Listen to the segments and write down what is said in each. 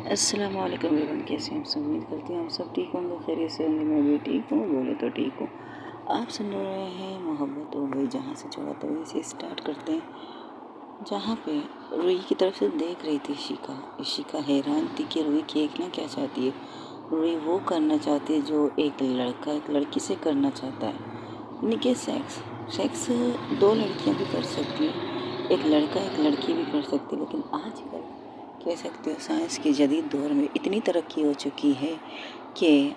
अस्सलाम वालेकुम एवरीवन, कैसे हैं आप सब। उम्मीद करती हूँ आप सब ठीक होंगे, खैरियत से होंगे। मैं भी ठीक हूँ, बोले तो ठीक हूँ। आप सुन रहे हैं मोहब्बत हो गई जहाँ से छोड़ा, तो इसे स्टार्ट करते हैं। जहाँ पे रुई की तरफ से देख रही थी इशिका हैरान थी कि रुई देखना क्या चाहती है। रुई वो करना चाहती है जो एक लड़का एक लड़की से करना चाहता है, यानी कि सेक्स दो लड़कियाँ भी कर सकती हैं, एक लड़का एक लड़की भी कर सकती है। लेकिन आजकल कह सकते हो साइंस के जदीद दौर में इतनी तरक्की हो चुकी है कि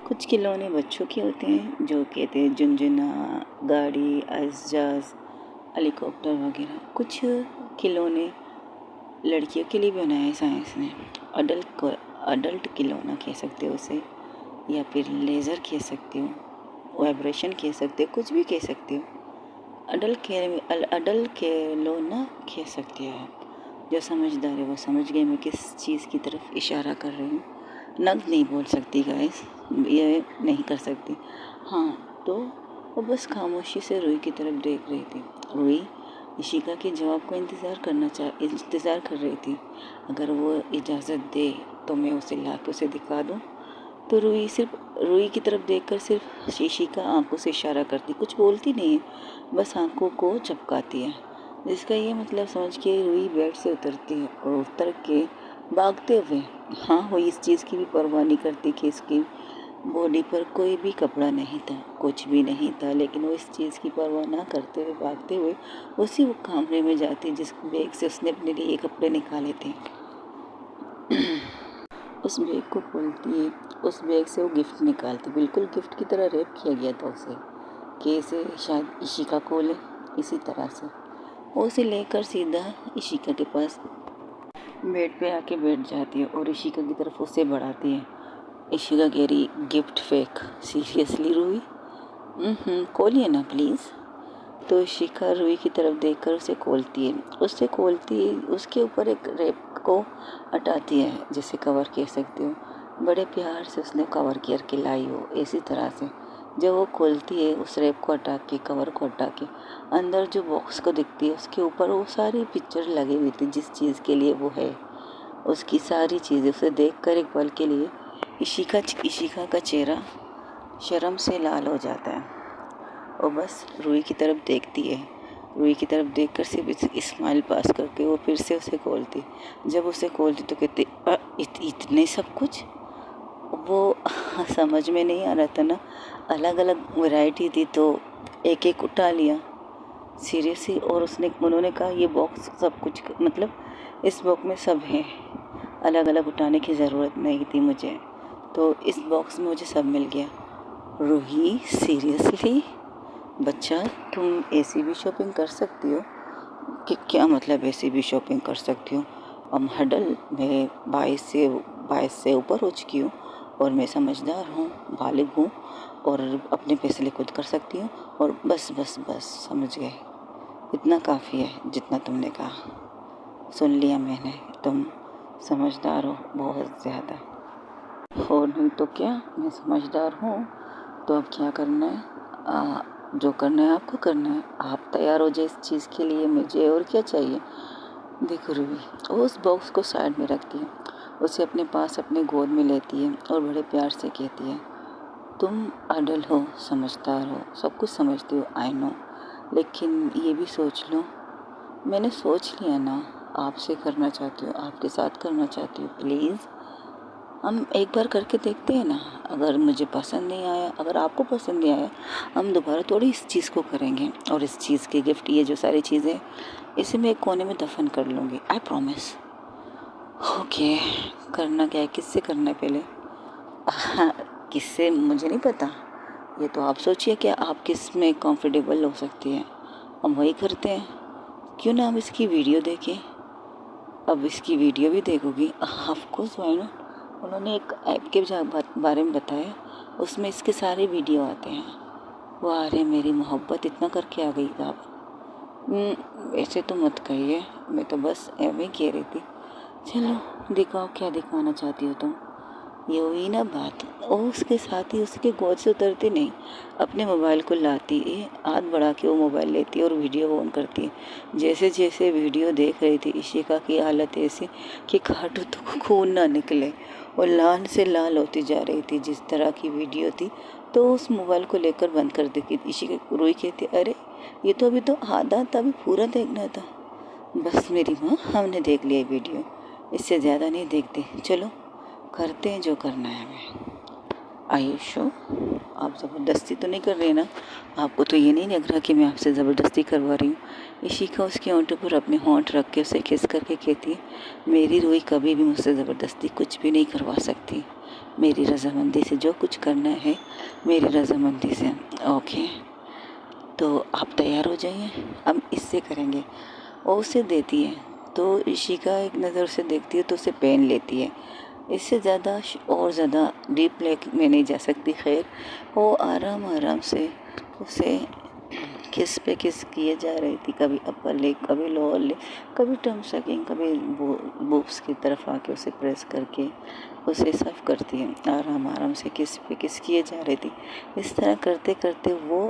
कुछ खिलौने बच्चों के होते हैं जो कहते हैं झुनझुना, गाड़ी, आइस जहाज, हेलीकॉप्टर वगैरह। कुछ खिलौने लड़कियों के लिए बनाए हैं साइंस ने। अडल्ट खिलौना कह सकते हो उसे, या फिर लेज़र कह सकते हो, वाइब्रेशन कह सकते हो, कुछ भी कह सकते हो। अडल्ट खिलौना कह सकते हो आप। जो समझदार है वो समझ गए मैं किस चीज़ की तरफ इशारा कर रही हूँ। नग नहीं बोल सकती गाइस, ये नहीं कर सकती। हाँ, तो वो बस खामोशी से रुई की तरफ देख रही थी। रुई इशिका के जवाब को इंतज़ार कर रही थी। अगर वो इजाज़त दे तो मैं उसे ला के उसे दिखा दूँ। तो रुई की तरफ देखकर सिर्फ इशिका आंखों से इशारा करती, कुछ बोलती नहीं है, बस आंखों को झपकाती है। जिसका ये मतलब समझ के रुई बेड से उतरती है और उतर के भागते हुए, हाँ, वो इस चीज़ की भी परवाह नहीं करती कि इसकी बॉडी पर कोई भी कपड़ा नहीं था, कुछ भी नहीं था, लेकिन वो इस चीज़ की परवाह ना करते हुए भागते हुए उसी वो कमरे में जाती जिस बैग से उसने अपने लिए ये कपड़े निकाले थे। उस बैग को खोलती है, उस बैग से वो गिफ्ट निकालती, बिल्कुल गिफ्ट की तरह रैप किया गया था उसे कि इसे शायद इशिका को ले। इसी तरह से वो उसे लेकर सीधा इशिका के पास बेड पे आके बैठ जाती है और इशिका की तरफ उसे बढ़ाती है। इशिका कह रही, गिफ्ट फेक, सीरियसली रुई? खोलिए ना प्लीज़। तो इशिका रुई की तरफ देखकर उसे खोलती है, उसके ऊपर एक रैप को हटाती है, जिसे कवर कह सकते हो। बड़े प्यार से उसने कवर करके लाई हो, इसी तरह से जब वो खोलती है उस रैप को हटा के, कवर को हटा के, अंदर जो बॉक्स को दिखती है उसके ऊपर वो सारी पिक्चर लगी हुई थी जिस चीज़ के लिए वो है। उसकी सारी चीज़ें उसे देखकर एक पल के लिए इशिका का चेहरा शर्म से लाल हो जाता है और बस रुई की तरफ देखती है। रुई की तरफ देखकर सिर्फ स्माइल पास करके वो फिर से उसे खोलती। जब उसे खोलती तो कहती, इतने सब कुछ? वो समझ में नहीं आ रहा था ना, अलग अलग वैरायटी थी तो एक एक उठा लिया सीरियसली। और उन्होंने कहा ये बॉक्स सब कुछ, मतलब इस बॉक्स में सब है, अलग अलग उठाने की ज़रूरत नहीं थी मुझे, तो इस बॉक्स में मुझे सब मिल गया। रूही, सीरियसली बच्चा, तुम ऐसी भी शॉपिंग कर सकती हो? कि क्या मतलब ऐसी भी शॉपिंग कर सकती हो? हडल, मैं 22 से ऊपर हो चुकी हूँ और मैं समझदार हूँ, बालिग हूँ और अपने फैसले खुद कर सकती हूँ। और बस बस बस समझ गए, इतना काफ़ी है जितना तुमने कहा, सुन लिया मैंने। तुम समझदार हो बहुत ज़्यादा। हो नहीं तो क्या, मैं समझदार हूँ। तो अब क्या करना है? जो करना है आपको करना है, आप तैयार हो जाए इस चीज़ के लिए, मुझे और क्या चाहिए। देखो रूबी, वो उस बॉक्स को साइड में रखती है, उसे अपने पास अपने गोद में लेती है और बड़े प्यार से कहती है, तुम अडल हो, समझदार हो, सब कुछ समझती हो, आई नो, लेकिन ये भी सोच लो, मैंने सोच लिया ना, आपसे करना चाहती हूँ, आपके साथ करना चाहती हूँ। प्लीज़ हम एक बार करके देखते हैं ना, अगर मुझे पसंद नहीं आया, अगर आपको पसंद नहीं आया, हम दोबारा थोड़ी इस चीज़ को करेंगे। और इस चीज़ के गिफ्ट, ये जो सारी चीज़ें, इसे मैं एक कोने में दफन कर लूँगी, आई प्रॉमिस। ओके, करना क्या है, किससे करना है पहले? किससे मुझे नहीं पता, ये तो आप सोचिए कि आप किस में कंफर्टेबल हो सकती हैं, हम वही करते हैं। क्यों ना हम इसकी वीडियो देखें? अब इसकी वीडियो भी देखोगी? Of course, why not. उन्होंने एक ऐप के बारे में बताया, उसमें इसके सारे वीडियो आते हैं। वाह रे मेरी मोहब्बत, इतना करके आ गई आप। ऐसे तो मत कहिए, मैं तो बस एवं ही कह रही थी। चलो दिखाओ क्या दिखाना चाहती हो तुम। ये हुई ना बात। और उसके साथ ही उसके गोद से उतरती नहीं, अपने मोबाइल को लाती है, हाथ बढ़ा के वो मोबाइल लेती है और वीडियो ऑन करती है। जैसे जैसे वीडियो देख रही थी, इशिका की हालत ऐसी कि खाटू तो खून ना निकले और लाल से लाल होती जा रही थी जिस तरह की वीडियो थी। तो उस मोबाइल को लेकर बंद कर दी कि इशिका रोई कहती, अरे ये तो अभी तो आधा था, अभी पूरा देखना था। बस मेरी माँ, हमने देख लिया वीडियो, इससे ज़्यादा नहीं देखते, चलो करते हैं जो करना है हमें। आयुषो, आप ज़बरदस्ती तो नहीं कर रहे ना? आपको तो ये नहीं लग रहा कि मैं आपसे ज़बरदस्ती करवा रही हूँ? इशिका उसके होंठों पर अपने होंठ रख के उसे किस करके कहती है, मेरी रूही कभी भी मुझसे ज़बरदस्ती कुछ भी नहीं करवा सकती। मेरी रजामंदी से जो कुछ करना है, मेरी रजामंदी से। ओके, तो आप तैयार हो जाइए, हम इससे करेंगे। और उसे देती है तो इशिका एक नज़र उसे देखती है तो उसे पहन लेती है। इससे ज़्यादा और ज़्यादा डीप लेक में नहीं जा सकती। खैर, वो आराम आराम से उसे किस पे किस किए जा रही थी, कभी अपर लेग, कभी लोअर लेग, कभी टर्म सकिंग, कभी बूब्स की तरफ आके उसे प्रेस करके उसे सर्व करती है। आराम आराम से किस पे किस किए जा रही थी। इस तरह करते करते वो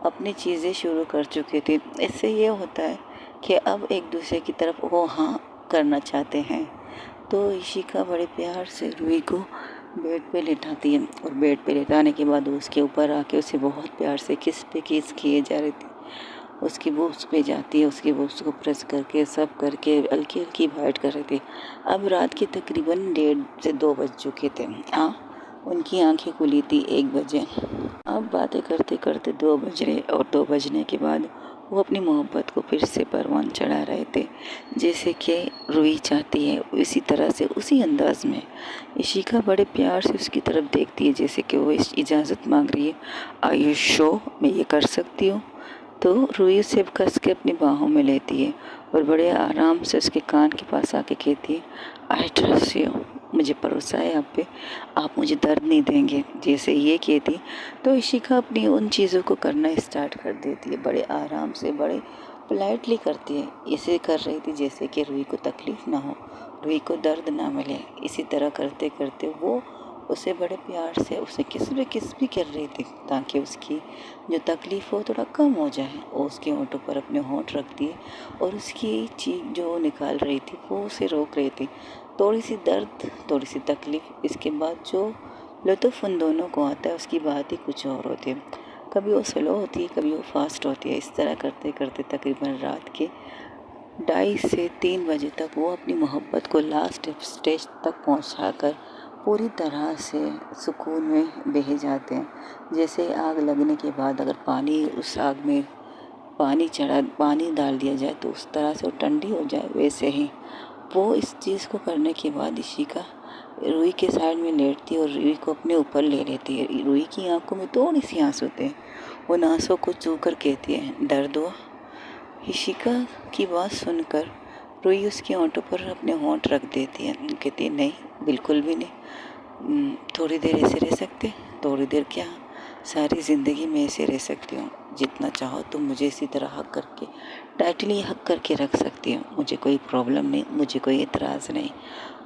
अपनी चीज़ें शुरू कर चुके थे। इससे ये होता है कि अब एक दूसरे की तरफ वो हाँ करना चाहते हैं। तो इशिका बड़े प्यार से रूही को बेड पे लेटाती है और बेड पे लेटाने के बाद उसके ऊपर आके उसे बहुत प्यार से किस पे किस किए जा रहे थे। उसकी बूब्स पे जाती है, उसकी बूब्स को प्रेस करके सब करके हल्की हल्की बाइट कर रहे थे। अब रात के तकरीबन 1:30 से 2 बज चुके थे। उनकी आंखें खुली थी 1 बजे। अब बातें करते करते 2 बज रहे और 2 बजने के बाद वो अपनी मोहब्बत को फिर से परवान चढ़ा रहे थे, जैसे कि रूही चाहती है उसी तरह से, उसी अंदाज में। इशिका बड़े प्यार से उसकी तरफ देखती है जैसे कि वो इजाज़त मांग रही है, आर शो मैं ये कर सकती हूँ? तो रूही उसे कस के अपनी बाहों में लेती है और बड़े आराम से उसके कान के पास आके कहती है, आई ट्रस्ट यू, मुझे भरोसा है आप पे, आप मुझे दर्द नहीं देंगे। जैसे ये कहती तो इशिका अपनी उन चीज़ों को करना स्टार्ट कर देती है, बड़े आराम से, बड़े पोलाइटली करती है। इसे कर रही थी जैसे कि रूही को तकलीफ़ ना हो, रूही को दर्द ना मिले। इसी तरह करते करते वो उसे बड़े प्यार से उसे किस भी कर रही थी ताकि उसकी जो तकलीफ़ हो थोड़ा कम हो जाए। और उसके होंठों पर अपने होंठ रखती है और उसकी चीख जो निकाल रही थी वो उसे रोक रही थी। थोड़ी सी दर्द, थोड़ी सी तकलीफ़, इसके बाद जो लुत्फ़ उन दोनों को आता है उसकी बात ही कुछ और होती है। कभी वो स्लो होती है, कभी वो फास्ट होती है। इस तरह करते करते तकरीबन रात के 2:30 से 3 बजे तक वो अपनी मोहब्बत को लास्ट स्टेज तक पहुंचाकर पूरी तरह से सुकून में बह जाते हैं। जैसे आग लगने के बाद अगर पानी उस आग में पानी डाल दिया जाए तो उस तरह से वो ठंडी हो जाए, वैसे ही वो इस चीज़ को करने के बाद इशिका रूही के साइड में लेटती है और रूही को अपने ऊपर ले लेती है। रूही की आंखों में थोड़ी सी आंसू होते हैं, उन आंसू को छू कर कहती है, दर्द हुआ? इशिका की बात सुनकर रूही उसके होंठों पर अपने होंठ रख देती है। कहती है, नहीं, बिल्कुल भी नहीं। थोड़ी देर ऐसे रह सकते? थोड़ी देर क्या, सारी ज़िंदगी में ऐसे रह सकती हूँ। जितना चाहो तुम मुझे इसी तरह हक करके, टाइटली हक करके रख सकती हो, मुझे कोई प्रॉब्लम नहीं, मुझे कोई एतराज़ नहीं।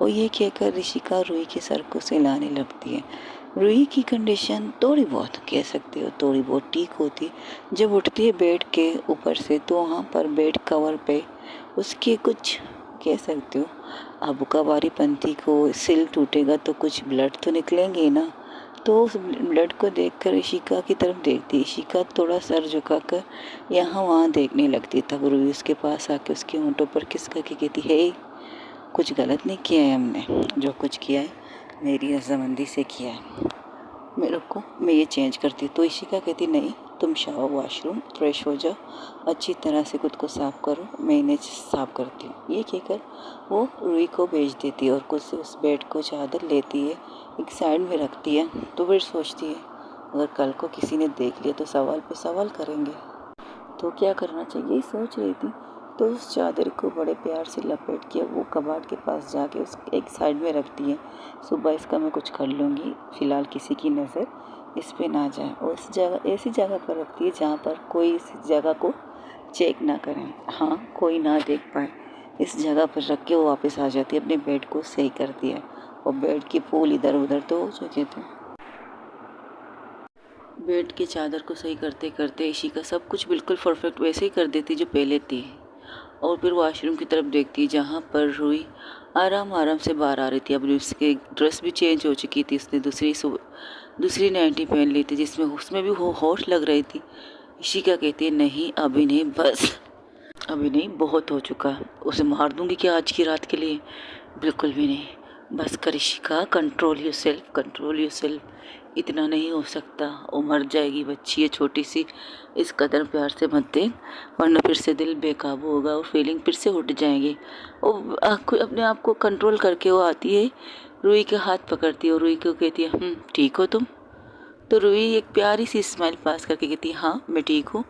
और ये कहकर ऋषिका रूही के सर को सहलाने लगती है। रूही की कंडीशन थोड़ी बहुत कह सकते हो, थोड़ी बहुत ठीक होती। जब उठती है बेड के ऊपर से तो वहाँ पर बेड कवर पे उसके कुछ कह सकते हो अब कबारी पंथी को सिल टूटेगा तो कुछ ब्लड तो निकलेंगे ना। तो उस ब्लड को देखकर इशिका की तरफ देखती। इशिका थोड़ा सर झुकाकर यहाँ वहाँ देखने लगती। तब रूही उसके पास आके उसके होंठों पर किस करके कहती है, कुछ गलत नहीं किया है हमने, जो कुछ किया है मेरी रजामंदी से किया है, मेरे को मैं ये चेंज करती। तो इशिका कहती, नहीं, तुम जाओ वॉशरूम, फ्रेश हो जाओ, अच्छी तरह से खुद को साफ़ करो, मैं इन्हें साफ़ करती हूँ। ये कहकर वो रूही को भेज देती है और खुद से उस बेड को चादर लेती है, एक साइड में रखती है। तो फिर सोचती है, अगर कल को किसी ने देख लिया तो सवाल पे सवाल करेंगे, तो क्या करना चाहिए, सोच रही थी। तो उस चादर को बड़े प्यार से लपेट के वो कबाड़ के पास जाके उस एक साइड में रखती है। सुबह इसका मैं कुछ कर लूँगी, फ़िलहाल किसी की नज़र इस पे ना जाए। और उस जगह ऐसी जगह पर रखती है जहाँ पर कोई इस जगह को चेक ना करें, कोई ना देख पाए। इस जगह पर रख के वो वापस आ जाती है, अपने बेड को सही करती है। और बेड के फूल इधर उधर तो हो चुके थे। बेड की चादर को सही करते करते इशिका सब कुछ बिल्कुल परफेक्ट वैसे ही कर देती जो पहले थी, और फिर वॉशरूम की तरफ देखती जहाँ पर रुई आराम आराम से बाहर आ रही थी। अब उसकी ड्रेस भी चेंज हो चुकी थी, उसने दूसरी नाइटी पहन ली थी जिसमें उसमें भी होश लग रही थी। इशिका कहती है नहीं अभी नहीं, बस अभी नहीं, बहुत हो चुका, उसे मार दूंगी क्या आज की रात के लिए? बिल्कुल भी नहीं, बस कर Ishika, control yourself, control yourself. इतना नहीं हो सकता, वो मर जाएगी, बच्ची है छोटी सी, इस कदर प्यार से मत देख वरना फिर से दिल बेकाबू होगा और फीलिंग फिर से उठ जाएंगी। वो अपने आप को कंट्रोल करके वो आती है, रूही के हाथ पकड़ती है और रूही को कहती है ठीक हो तुम? तो रूही एक प्यारी सी स्माइल पास करके कहती है हाँ मैं ठीक हूँ।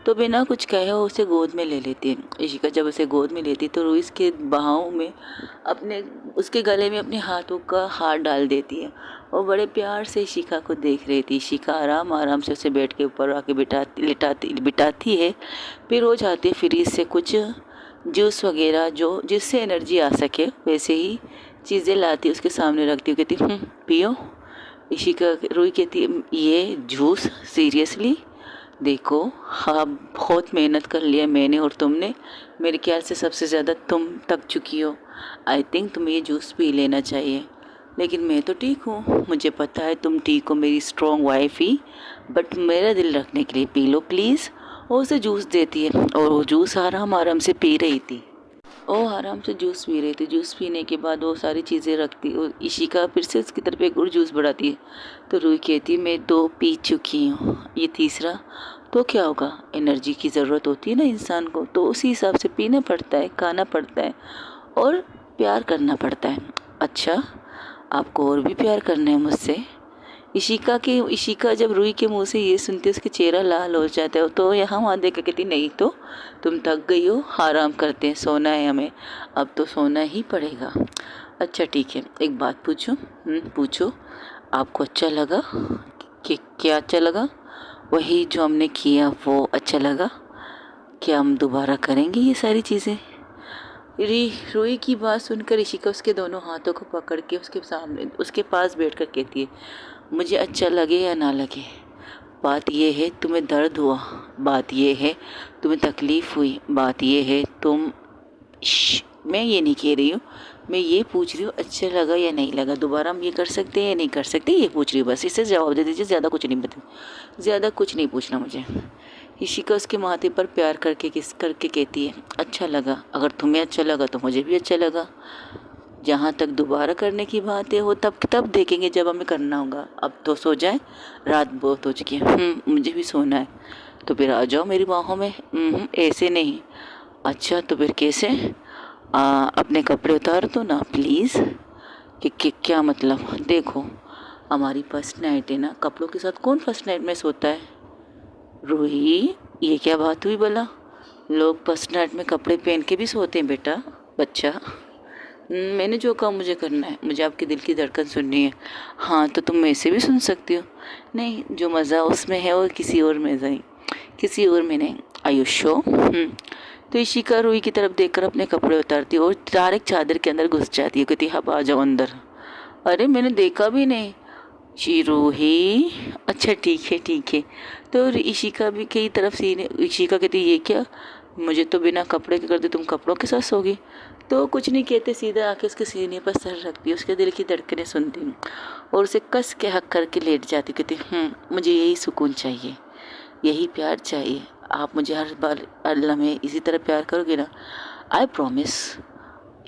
तो बिना कुछ कहे वो उसे गोद में ले लेती है। इशिका जब उसे गोद में लेती तो रूही इसके बाहों में उसके गले में अपने हाथों का हाथ डाल देती है और बड़े प्यार से इशिका को देख रही थी। इशिका आराम आराम से उसे बेड के ऊपर आके बिठाती है। फिर वो जाती है फ्रिज से कुछ जूस वगैरह जो जिससे एनर्जी आ सके वैसे ही चीज़ें लाती, उसके सामने रखती, कहती पियो। इशिका रूही कहती है ये जूस सीरियसली? देखो हाँ, बहुत मेहनत कर लिया मैंने और तुमने, मेरे ख्याल से सबसे ज़्यादा तुम थक चुकी हो। आई थिंक तुम्हें ये जूस पी लेना चाहिए। लेकिन मैं तो ठीक हूँ, मुझे पता है तुम ठीक हो, मेरी स्ट्रॉन्ग वाइफ ही, बट मेरा दिल रखने के लिए पी लो प्लीज़। वो उसे जूस देती है और वो जूस आराम आराम से पी रही थी। वो आराम से जूस पी रही थी। जूस पीने के बाद वो सारी चीज़ें रखती और इशिका फिर से उसकी तरफ एक और जूस बढ़ाती है। तो रूही कहती मैं 2 पी चुकी हूँ, ये तीसरा तो क्या होगा? एनर्जी की ज़रूरत होती है ना इंसान को, तो उसी हिसाब से पीना पड़ता है, खाना पड़ता है और प्यार करना पड़ता है। अच्छा आपको और भी प्यार करना है मुझसे? इशिका जब रूही के मुंह से ये सुनते उसके चेहरा लाल हो जाता है। तो यहाँ वहाँ देख कर कहती नहीं तो तुम थक गई हो, आराम करते हैं, सोना है हमें, अब तो सोना ही पड़ेगा। अच्छा ठीक है, एक बात पूछूं? पूछो। आपको अच्छा लगा? कि क्या अच्छा लगा? वही जो हमने किया वो अच्छा लगा? क्या हम दोबारा करेंगे ये सारी चीज़ें? रूही की बात सुनकर इशिका उसके दोनों हाथों को पकड़ के उसके पास बैठकर कहती है मुझे अच्छा लगे या ना लगे, बात ये है तुम्हें दर्द हुआ, बात ये है तुम्हें तकलीफ़ हुई, बात ये है मैं ये नहीं कह रही हूँ, मैं ये पूछ रही हूँ अच्छा लगा या नहीं लगा, दोबारा हम ये कर सकते हैं या नहीं कर सकते, ये पूछ रही हूँ बस, इससे जवाब दे दीजिए, ज़्यादा कुछ नहीं पूछना मुझे। इशिका उसके माथे पर प्यार करके किस करके कहती है अच्छा लगा, अगर तुम्हें अच्छा लगा तो मुझे भी अच्छा लगा। जहाँ तक दोबारा करने की बात है वो तब देखेंगे जब हमें करना होगा, अब तो सो जाए, रात बहुत हो चुकी है। मुझे भी सोना है। तो फिर आ जाओ मेरी बाहों में। ऐसे नहीं। अच्छा तो फिर कैसे? अपने कपड़े उतार दो ना प्लीज़। कि क्या मतलब? देखो हमारी फर्स्ट नाइट है ना, कपड़ों के साथ कौन फर्स्ट नाइट में सोता है? रूही ये क्या बात हुई भला? लोग फर्स्ट नाइट में कपड़े पहन के भी सोते हैं बेटा, बच्चा। मैंने जो कहा मुझे करना है, मुझे आपके दिल की धड़कन सुननी है। हाँ तो तुम ऐसे भी सुन सकती हो। नहीं, जो मज़ा उसमें है वो किसी और में नहीं। आयुष्यो। तो इशिका रूही की तरफ देखकर अपने कपड़े उतारती है और डायरेक्ट चादर के अंदर घुस जाती है, कहती अब आ जाओ अंदर। अरे मैंने देखा भी नहीं। रूही अच्छा ठीक है। तो इशिका भी कई तरफ सीने, इशिका कहती ये क्या, मुझे तो बिना कपड़े के करते तुम कपड़ों के साथ सोगी? तो कुछ नहीं कहते, सीधा आके उसके सीने पर सर रखती है, उसके दिल की धड़कनें सुनती हूँ और उसे कस के हक करके लेट जाती, कहती मुझे यही सुकून चाहिए, यही प्यार चाहिए। आप मुझे हर बार हर लम्हे इसी तरह प्यार करोगे ना? I promise.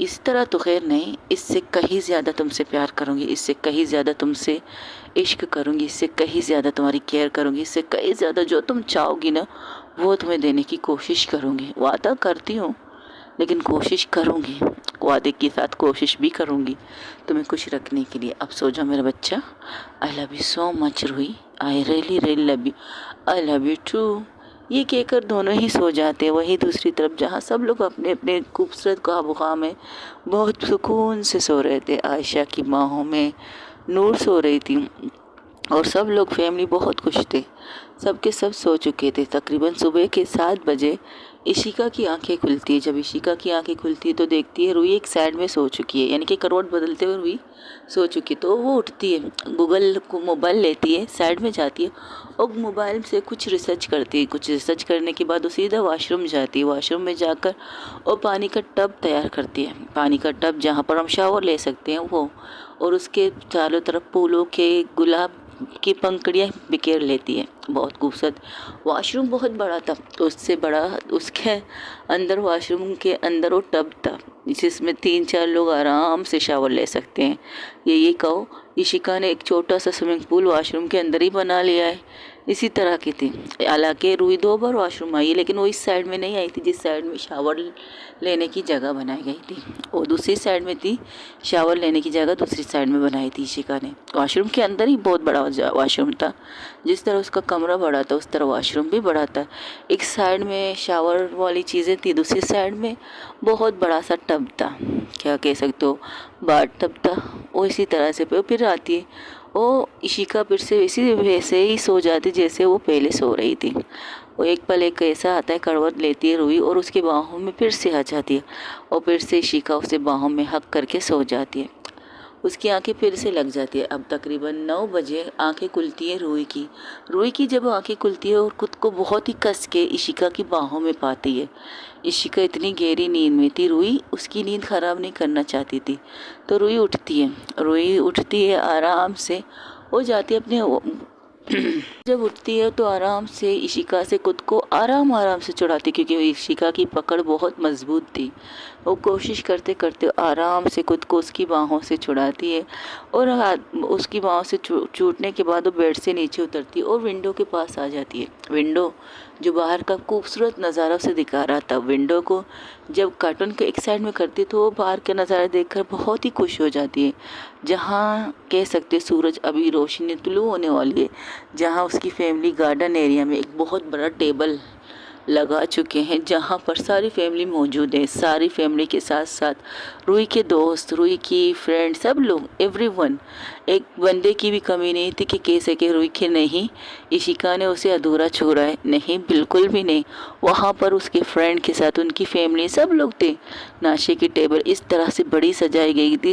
इस तरह तो खैर नहीं, इससे कहीं ज़्यादा तुमसे प्यार करूँगी, इससे कहीं ज़्यादा तुमसे इश्क करूँगी, इससे कहीं ज़्यादा तुम्हारी केयर करूँगी, इससे कहीं ज़्यादा जो तुम चाहोगी ना वो तुम्हें देने की कोशिश करूँगी। वादा करती हूँ लेकिन कोशिश करूँगी, वादे के साथ कोशिश भी करूँगी तुम्हें खुश रखने के लिए। अब सो जाओ मेरा बच्चा। I love you so much Ruhi, I really love you, I love you too. ये कहकर दोनों ही सो जाते हैं। वहीं दूसरी तरफ जहाँ सब लोग अपने अपने खूबसूरत ख्वाबों में बहुत सुकून से सो रहे थे, आयशा की बाहों में नूर सो रही थी और सब लोग फैमिली बहुत खुश थे। सबके सब सो चुके थे। तकरीबन सुबह के 7 बजे इशिका की आंखें खुलती है। जब इशिका की आंखें खुलती है तो देखती है रुई एक साइड में सो चुकी है, यानी कि करवट बदलते हुए रुई सो चुकी है। तो वो उठती है, गूगल को मोबाइल लेती है, साइड में जाती है और मोबाइल से कुछ रिसर्च करती है। कुछ रिसर्च करने के बाद वो सीधा वॉशरूम जाती है। वॉशरूम में जाकर और पानी का टब तैयार करती है। पानी का टब जहाँ पर हम शावर ले सकते हैं वो, और उसके चारों तरफ फूलों के गुलाब की पंखुड़ियाँ बिखेर लेती है। बहुत खूबसूरत वॉशरूम, बहुत बड़ा था, तो उससे बड़ा उसके अंदर, वॉशरूम के अंदर वो टब था जिसमें 3-4 लोग आराम से शावर ले सकते हैं। ये कहो, इशिका ने एक छोटा सा स्विमिंग पूल वॉशरूम के अंदर ही बना लिया है। इसी तरह की थी। हालांकि रुई 2 बार वॉशरूम आई, लेकिन वो इस साइड में नहीं आई थी जिस साइड में शावर लेने की जगह बनाई गई थी। वो दूसरी साइड में थी, शावर लेने की जगह दूसरी साइड में बनाई थी इशिका ने। वॉशरूम के अंदर ही बहुत बड़ा वॉशरूम था। जिस तरह उसका कमरा बड़ा था उस तरह वॉशरूम भी बड़ा था। एक साइड में शावर वाली चीज़ें थी, दूसरी साइड में बहुत बड़ा सा टब था, क्या कह सकते हो, बाथ टब था। वो इसी तरह से फिर आती है, वो इशिका फिर से वैसे ही सो जाती जैसे वो पहले सो रही थी। वो एक पल एक ऐसा आता है, करवट लेती है रुई और उसके बाहों में फिर से आ जाती है और फिर से इशिका उसे बाहों में हक करके सो जाती है। उसकी आंखें फिर से लग जाती है। अब तकरीबन 9 बजे आंखें खुलती है रुई की। रुई की जब आंखें खुलती है और खुद को बहुत ही कस के इशिका की बाहों में पाती है। इशिका इतनी गहरी नींद में थी, रुई उसकी नींद ख़राब नहीं करना चाहती थी। तो रुई उठती है आराम से, वो जाती है अपने जब उठती है तो आराम से इशिका से खुद को आराम से छुड़ाती, क्योंकि इशिका की पकड़ बहुत मजबूत थी। वो कोशिश करते करते आराम से खुद को उसकी बाहों से छुड़ाती है और उसकी बाहों से छूटने के बाद वो बेड से नीचे उतरती है और विंडो के पास आ जाती है। विंडो जो बाहर का खूबसूरत नज़ारा उसे दिखा रहा था। विंडो को जब कार्टून के एक साइड में करती तो वो बाहर का नज़ारा देखकर बहुत ही खुश हो जाती है। जहाँ कह सकते सूरज अभी रोशनी तुलू होने वाली है, जहाँ उसकी फैमिली गार्डन एरिया में एक बहुत बड़ा टेबल लगा चुके हैं, जहाँ पर सारी फैमिली मौजूद है। सारी फैमिली के साथ साथ रुई के दोस्त, रुई की फ्रेंड, सब लोग, एवरीवन। एक बंदे की भी कमी नहीं थी कि कह सके रुई के नहीं, इशिका ने उसे अधूरा छोड़ा है, नहीं, बिल्कुल भी नहीं। वहाँ पर उसके फ्रेंड के साथ उनकी फैमिली सब लोग थे। नाश्ते की टेबल इस तरह से बड़ी सजाई गई थी।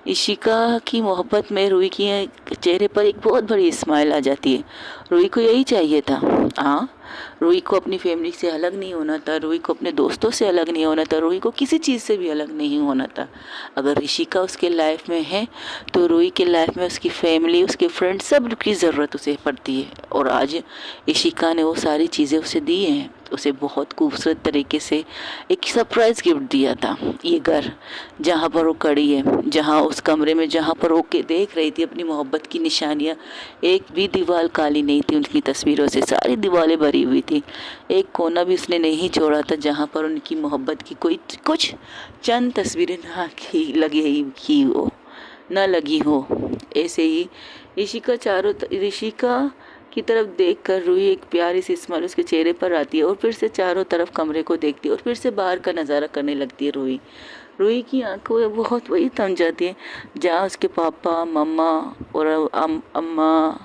इशिका की मोहब्बत में रुई के चेहरे पर एक बहुत बड़ी स्माइल आ जाती है। रुई को यही चाहिए था। हाँ, रुई को अपनी फैमिली से अलग नहीं होना था, रुई को अपने दोस्तों से अलग नहीं होना था, रुई को किसी चीज़ से भी अलग नहीं होना था। अगर इशिका उसके लाइफ में है तो रुई के लाइफ में उसकी फैमिली, उसके फ्रेंड, सब की ज़रूरत उसे पड़ती है। और आज इशिका ने वो सारी चीज़ें उसे दी हैं। उसे बहुत खूबसूरत तरीके से एक सरप्राइज़ गिफ्ट दिया था। ये घर जहाँ पर वो खड़ी है, जहाँ उस कमरे में जहाँ पर वो देख रही थी अपनी मोहब्बत की निशानियाँ, एक भी दीवार काली नहीं थी उनकी तस्वीरों से, सारी दीवारें भरी हुई थी। एक कोना भी उसने नहीं छोड़ा था जहाँ पर उनकी मोहब्बत की कोई कुछ चंद तस्वीरें ना लगी हो। ऐसे ही इशिका की तरफ देखकर रुई एक प्यारी सी स्माइल उसके चेहरे पर आती है और फिर से चारों तरफ कमरे को देखती है और फिर से बाहर का नज़ारा करने लगती है। रुई की आंखों बहुत वही थम जाती है जहाँ उसके पापा, मम्मा और अम्मा,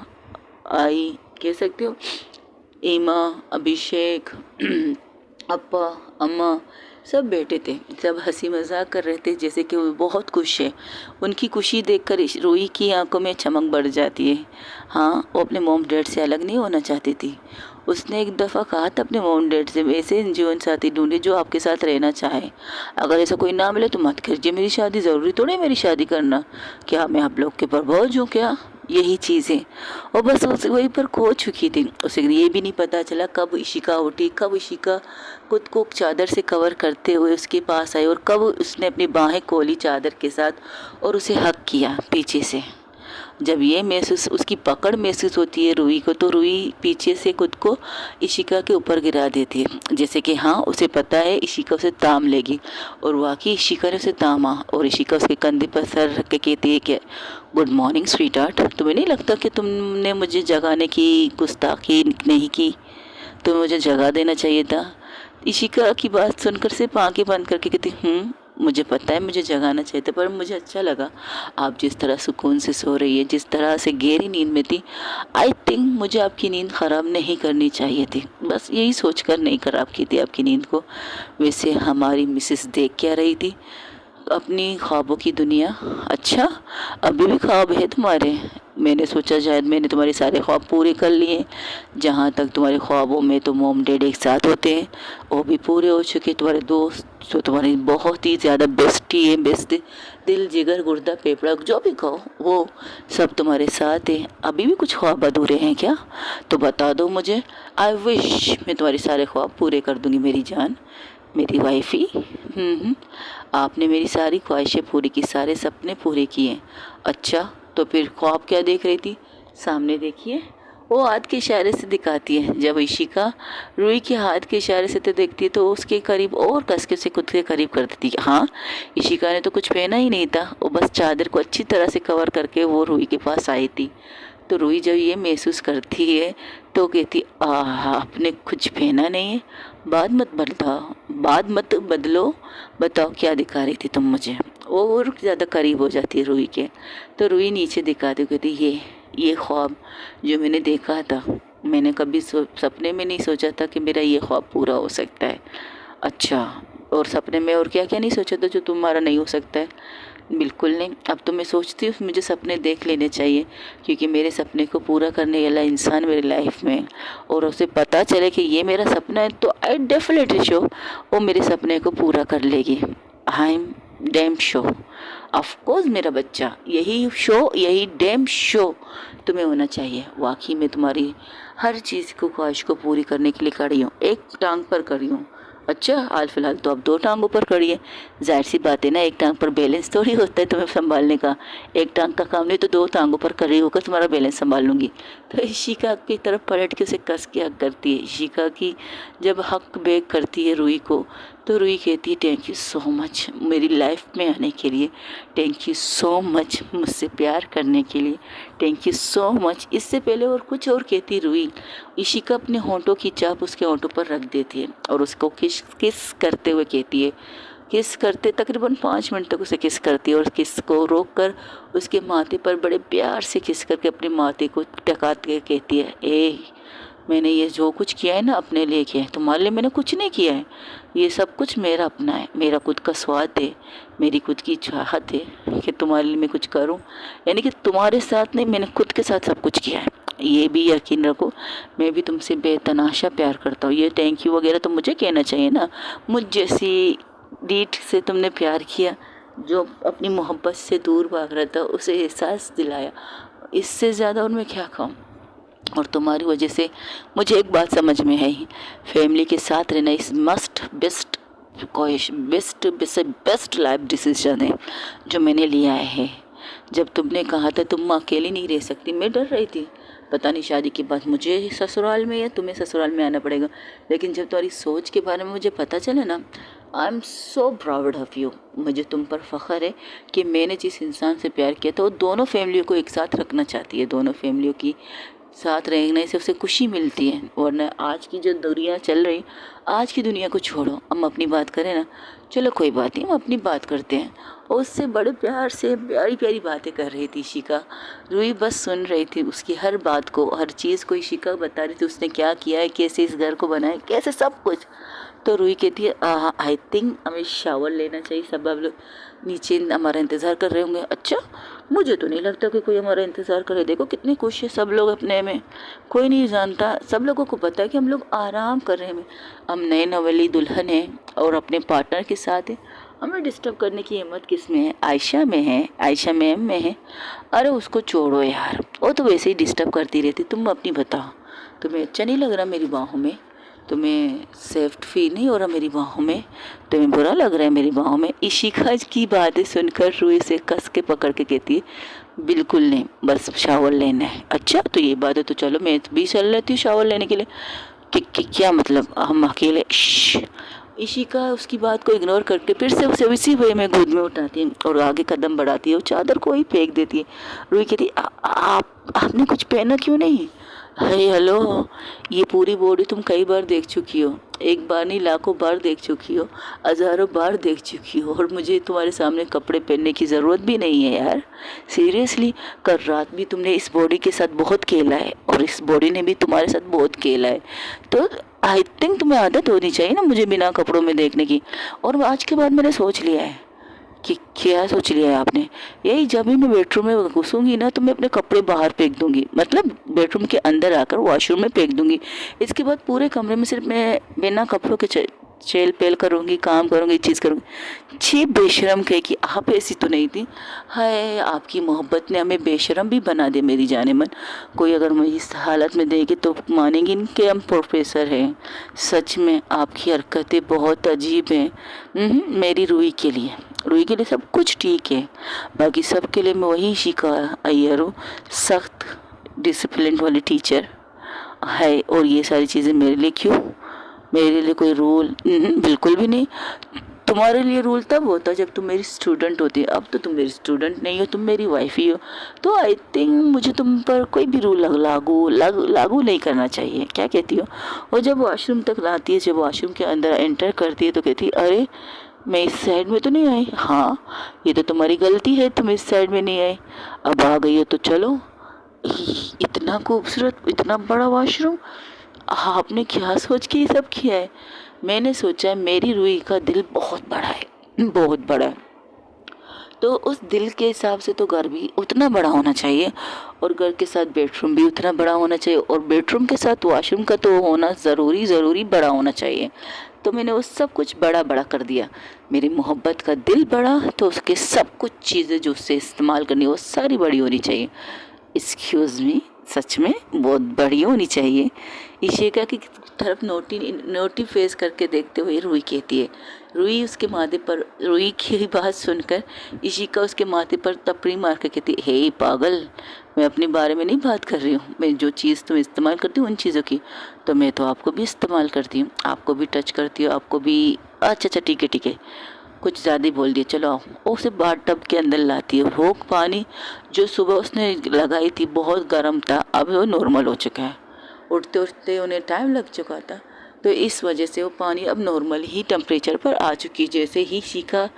आई, कह सकते हो, ईमा, अभिषेक, अप्पा, अम्मा, सब बैठे थे। सब हंसी मजाक कर रहे थे जैसे कि वो बहुत खुश है। उनकी खुशी देखकर रुई की आंखों में चमक बढ़ जाती है। हाँ, वो अपने मॉम डैड से अलग नहीं होना चाहती थी। उसने एक दफ़ा कहा था अपने मॉम डैड से, वैसे जीवन साथी ढूंढे जो आपके साथ रहना चाहे। अगर ऐसा कोई ना मिले तो मत कीजिए मेरी शादी, ज़रूरी थोड़ी मेरी शादी करना। क्या मैं आप लोग के परबोझ हूँ क्या? यही चीज़ें। और बस उसे वहीं पर खो चुकी थी। उसे ये भी नहीं पता चला कब इशिका उठी, कब इशिका खुद को चादर से कवर करते हुए उसके पास आई और कब उसने अपनी बाहें खोली चादर के साथ और उसे हक किया पीछे से। जब ये महसूस, उसकी पकड़ महसूस होती है रुई को, तो रुई पीछे से खुद को इशिका के ऊपर गिरा देती है, जैसे कि हाँ, उसे पता है इशिका उसे ताम लेगी। और वाकई इशिका ने उसे तामा और इशिका उसके कंधे पर सर रख के कहती है कि गुड मॉर्निंग स्वीटहार्ट, तुम्हें नहीं लगता कि तुमने मुझे जगाने की गुस्ताखी नहीं की? तुम्हें मुझे जगा देना चाहिए था। इशिका की बात सुनकर सिर्फ आंखें बंद करके कहती मुझे पता है मुझे जगाना चाहिए था, पर मुझे अच्छा लगा आप जिस तरह सुकून से सो रही है, जिस तरह से गहरी नींद में थी। आई थिंक मुझे आपकी नींद ख़राब नहीं करनी चाहिए थी, बस यही सोचकर नहीं ख़राब की थी आपकी नींद को। वैसे हमारी मिसेस देख क्या रही थी? अपनी ख्वाबों की दुनिया। अच्छा, अभी भी ख्वाब है तुम्हारे? मैंने सोचा शायद मैंने तुम्हारे सारे ख्वाब पूरे कर लिए। जहाँ तक तुम्हारे ख्वाबों में तो मॉम डैड एक साथ होते हैं, वो भी पूरे हो चुके। तुम्हारे दोस्त जो तुम्हारी बहुत ही ज़्यादा बेस्टी है, बेस्ट दिल जिगर गुर्दा फेफड़ा जो भी कहो, वो सब तुम्हारे साथ है। अभी भी कुछ ख्वाब अधूरे हैं क्या? तो बता दो मुझे। आई विश मैं तुम्हारे सारे ख्वाब पूरे कर दूँगी मेरी जान, मेरी वाइफी। आपने मेरी सारी ख्वाहिशें पूरी की, सारे सपने पूरे किए। अच्छा, तो फिर ख्वाब क्या देख रही थी? सामने देखिए, वो हाथ के इशारे से दिखाती है। जब इशिका रूही के हाथ के इशारे से तो देखती है तो उसके करीब और कस के उसे खुद के करीब कर देती है। हाँ, इशिका ने तो कुछ पहना ही नहीं था, वो बस चादर को अच्छी तरह से कवर करके वो रूही के पास आई थी। तो रूही जब ये महसूस करती है तो कहती, आपने कुछ पहना नहीं है, बात मत बदलो, बताओ क्या दिखा रही थी तुम मुझे। और ज़्यादा करीब हो जाती है रूही के। तो रूही नीचे दिखाती कहती, ये ख्वाब जो मैंने देखा था, मैंने कभी सपने में नहीं सोचा था कि मेरा ये ख्वाब पूरा हो सकता है। अच्छा, और सपने में और क्या क्या नहीं सोचा था जो तुम्हारा नहीं हो सकता है? बिल्कुल नहीं। अब तो मैं सोचती हूँ मुझे सपने देख लेने चाहिए, क्योंकि मेरे सपने को पूरा करने वाला इंसान मेरी लाइफ में, और उसे पता चले कि ये मेरा सपना है तो आई डेफिनेटली शो वो मेरे सपने को पूरा कर लेगी। I am damn show. Of course मेरा बच्चा, यही डैम शो तुम्हें होना चाहिए। वाकई में तुम्हारी हर चीज़ को, ख्वाहिश को पूरी करने के लिए खड़ी हूँ, एक टांग पर खड़ी हूँ। अच्छा, हाल फिलहाल तो अब 2 टांगों पर खड़ी है। जाहिर सी बात है ना, एक टांग पर बैलेंस थोड़ी होता है तुम्हें संभालने का। एक टांग का काम नहीं तो 2 टांगों पर खड़ी होकर तुम्हारा बैलेंस संभाल लूँगी। तो इशिका की तरफ पलट के उसे कस के हक करती है। इशिका की जब हक बैक करती है रूही को, तो रूही कहती है, थैंक यू सो मच मेरी लाइफ में आने के लिए, थैंक यू सो मच मुझसे प्यार करने के लिए, थैंक यू सो मच। इससे पहले और कुछ और कहती रूही, इशिका अपने होंठों की चाप उसके होंठों पर रख देती है और उसको किस करते हुए कहती है, किस करते तकरीबन 5 मिनट तक उसे किस करती है, और किस को रोक कर उसके माथे पर बड़े प्यार से किस करके अपने माथे को टका के कहती है, मैंने ये जो कुछ किया है ना अपने लिए किया है, तुम्हारे लिए मैंने कुछ नहीं किया है। ये सब कुछ मेरा अपना है, मेरा खुद का स्वाद है, मेरी खुद की चाहत है कि तुम्हारे लिए मैं कुछ करूं। यानी कि तुम्हारे साथ नहीं, मैंने खुद के साथ सब कुछ किया है। ये भी यकीन रखो, मैं भी तुमसे बेतनाशा प्यार करता हूँ। ये थैंक यू वगैरह तो मुझे कहना चाहिए ना। मुझ जैसी डीठ से तुमने प्यार किया, जो अपनी मोहब्बत से दूर भाग रहा था उसे एहसास दिलाया, इससे ज़्यादा और मैं क्या कहूँ। और तुम्हारी वजह से मुझे एक बात समझ में आई, फैमिली के साथ रहना इस बेस्ट लाइफ डिसीजन है जो मैंने लिया है। जब तुमने कहा था तुम अकेली नहीं रह सकती, मैं डर रही थी, पता नहीं शादी के बाद मुझे ससुराल में या तुम्हें ससुराल में आना पड़ेगा। लेकिन जब तुम्हारी सोच के बारे में मुझे पता चला ना, I am so proud of you. मुझे तुम पर फ़ख्र है कि मैंने जिस इंसान से प्यार किया था वो दोनों फैमिलियों को एक साथ रखना चाहती है, दोनों फैमिलियों की साथ रहने से उसे खुशी मिलती है। वरना आज की जो दुनिया चल रही, आज की दुनिया को छोड़ो, हम अपनी बात करें ना, चलो कोई बात नहीं, हम अपनी बात करते हैं। और उससे बड़े प्यार से प्यारी प्यारी बातें कर रही थी इशिका। रूही बस सुन रही थी उसकी हर बात को, हर चीज़ को इशिका बता रही थी, उसने क्या किया है, कैसे इस घर को बनाया, कैसे सब कुछ। तो रूही कहती है, आई थिंक हमें शावर लेना चाहिए, सब लोग नीचे हमारा इंतज़ार कर रहे होंगे। अच्छा, मुझे तो नहीं लगता कि कोई हमारा इंतज़ार करे। देखो कितनी खुश है सब लोग अपने में, कोई नहीं जानता, सब लोगों को पता है कि हम लोग आराम कर रहे हैं। हम नए नवेली दुल्हन हैं और अपने पार्टनर के साथ हैं, हमें डिस्टर्ब करने की हिम्मत किस में है? आयशा में है, आयशा मैम में है। अरे उसको छोड़ो यार, वो तो वैसे ही डिस्टर्ब करती रहती। तुम अपनी बताओ, तुम्हें अच्छा नहीं लग रहा मेरी बाहों में? तुम्हें सेफ्ट फील नहीं हो रहा मेरी बाहों में? तुम्हें बुरा लग रहा है मेरी बाहों में? इशिका की बातें सुनकर रूही से कस के पकड़ के कहती है, बिल्कुल नहीं, बस शावर लेना है। अच्छा, तो ये बात है तो चलो मैं भी चल लेती हूँ शावर लेने के लिए। क्या मतलब हम अकेले? इशिका उसकी बात को इग्नोर करके फिर से उसे उसी वे में गोद में उठाती है और आगे कदम बढ़ाती है, वो चादर को ही फेंक देती है। रूही कहती है, आपने कुछ पहना क्यों नहीं? हाय हेलो, ये पूरी बॉडी तुम कई बार देख चुकी हो, एक बार नहीं लाखों बार देख चुकी हो, हज़ारों बार देख चुकी हो, और मुझे तुम्हारे सामने कपड़े पहनने की ज़रूरत भी नहीं है यार। सीरियसली, कल रात भी तुमने इस बॉडी के साथ बहुत खेला है और इस बॉडी ने भी तुम्हारे साथ बहुत खेला है। तो आई थिंक तुम्हें आदत होनी चाहिए ना मुझे बिना कपड़ों में देखने की। और आज के बाद मैंने सोच लिया है कि क्या सोच लिया है आपने, यही जब भी मैं बेडरूम में घुसूंगी ना तो मैं अपने कपड़े बाहर फेंक दूंगी, मतलब बेडरूम के अंदर आकर वॉशरूम में फेंक दूंगी। इसके बाद पूरे कमरे में सिर्फ मैं बिना कपड़ों के चेल पेल करूंगी, काम करूंगी, चीज़ करूंगी। छी बेशरम कहे कि आप ऐसी तो नहीं थी। हाय, आपकी मोहब्बत ने हमें बेशरम भी बना दिया मेरी जाने मन। कोई अगर मुझे इस हालत में देखे तो मानेंगे नहीं कि हम प्रोफेसर हैं। सच में आपकी हरकतें बहुत अजीब हैं। मेरी रूही के लिए सब कुछ ठीक है, बाकी सब के लिए मैं वही शिका अय्यर हूँ, सख्त डिसिप्लिन वाली टीचर है। और ये सारी चीज़ें मेरे लिए क्यों? मेरे लिए कोई रूल बिल्कुल भी नहीं। तुम्हारे लिए रूल तब होता जब तुम मेरी स्टूडेंट होती, अब तो तुम मेरी स्टूडेंट नहीं हो, तुम मेरी वाइफ ही हो। तो आई थिंक मुझे तुम पर कोई भी रूल लागू नहीं करना चाहिए। क्या कहती हो? और जब वॉशरूम तक लाती है, जब वॉशरूम के अंदर एंटर करती है तो कहती है, अरे मैं इस साइड में तो नहीं आई। हाँ, ये तो तुम्हारी गलती है, तुम इस साइड में नहीं आई। अब आ गई हो तो चलो। इतना खूबसूरत, इतना बड़ा वॉशरूम, आपने क्या सोच के ये सब किया है? मैंने सोचा है मेरी रूही का दिल बहुत बड़ा है, बहुत बड़ा है। तो उस दिल के हिसाब से तो घर भी उतना बड़ा होना चाहिए, और घर के साथ बेडरूम भी उतना बड़ा होना चाहिए, और बेडरूम के साथ वॉशरूम का तो होना ज़रूरी बड़ा होना चाहिए। तो मैंने वो सब कुछ बड़ा बड़ा कर दिया। मेरी मोहब्बत का दिल बड़ा, तो उसके सब कुछ चीज़ें जो उससे इस्तेमाल करनी वो सारी बड़ी होनी चाहिए। एक्सक्यूज़ मी, सच में बहुत बड़ी होनी चाहिए। इशिका की तरफ नोटी फेस करके देखते हुए रूही कहती है। रूही की बात सुनकर इशिका उसके माथे पर तपड़ी मार कर कहती है, हे पागल, मैं अपने बारे में नहीं बात कर रही हूँ। मैं जो चीज़ तुम इस्तेमाल करती हूँ उन चीज़ों की, तो मैं तो आपको भी इस्तेमाल करती हूँ, आपको भी टच करती हूँ, आपको भी। अच्छा, ठीक है, कुछ ज़्यादा ही बोल दिया, चलो आओ। वो उसे बाथ टब के अंदर लाती है। वो पानी जो सुबह उसने लगाई थी बहुत गर्म था, अब वो नॉर्मल हो चुका है। उठते उठते उन्हें टाइम लग चुका था, तो इस वजह से वो पानी अब नॉर्मल ही टेम्परेचर पर आ चुकी। जैसे ही शिखा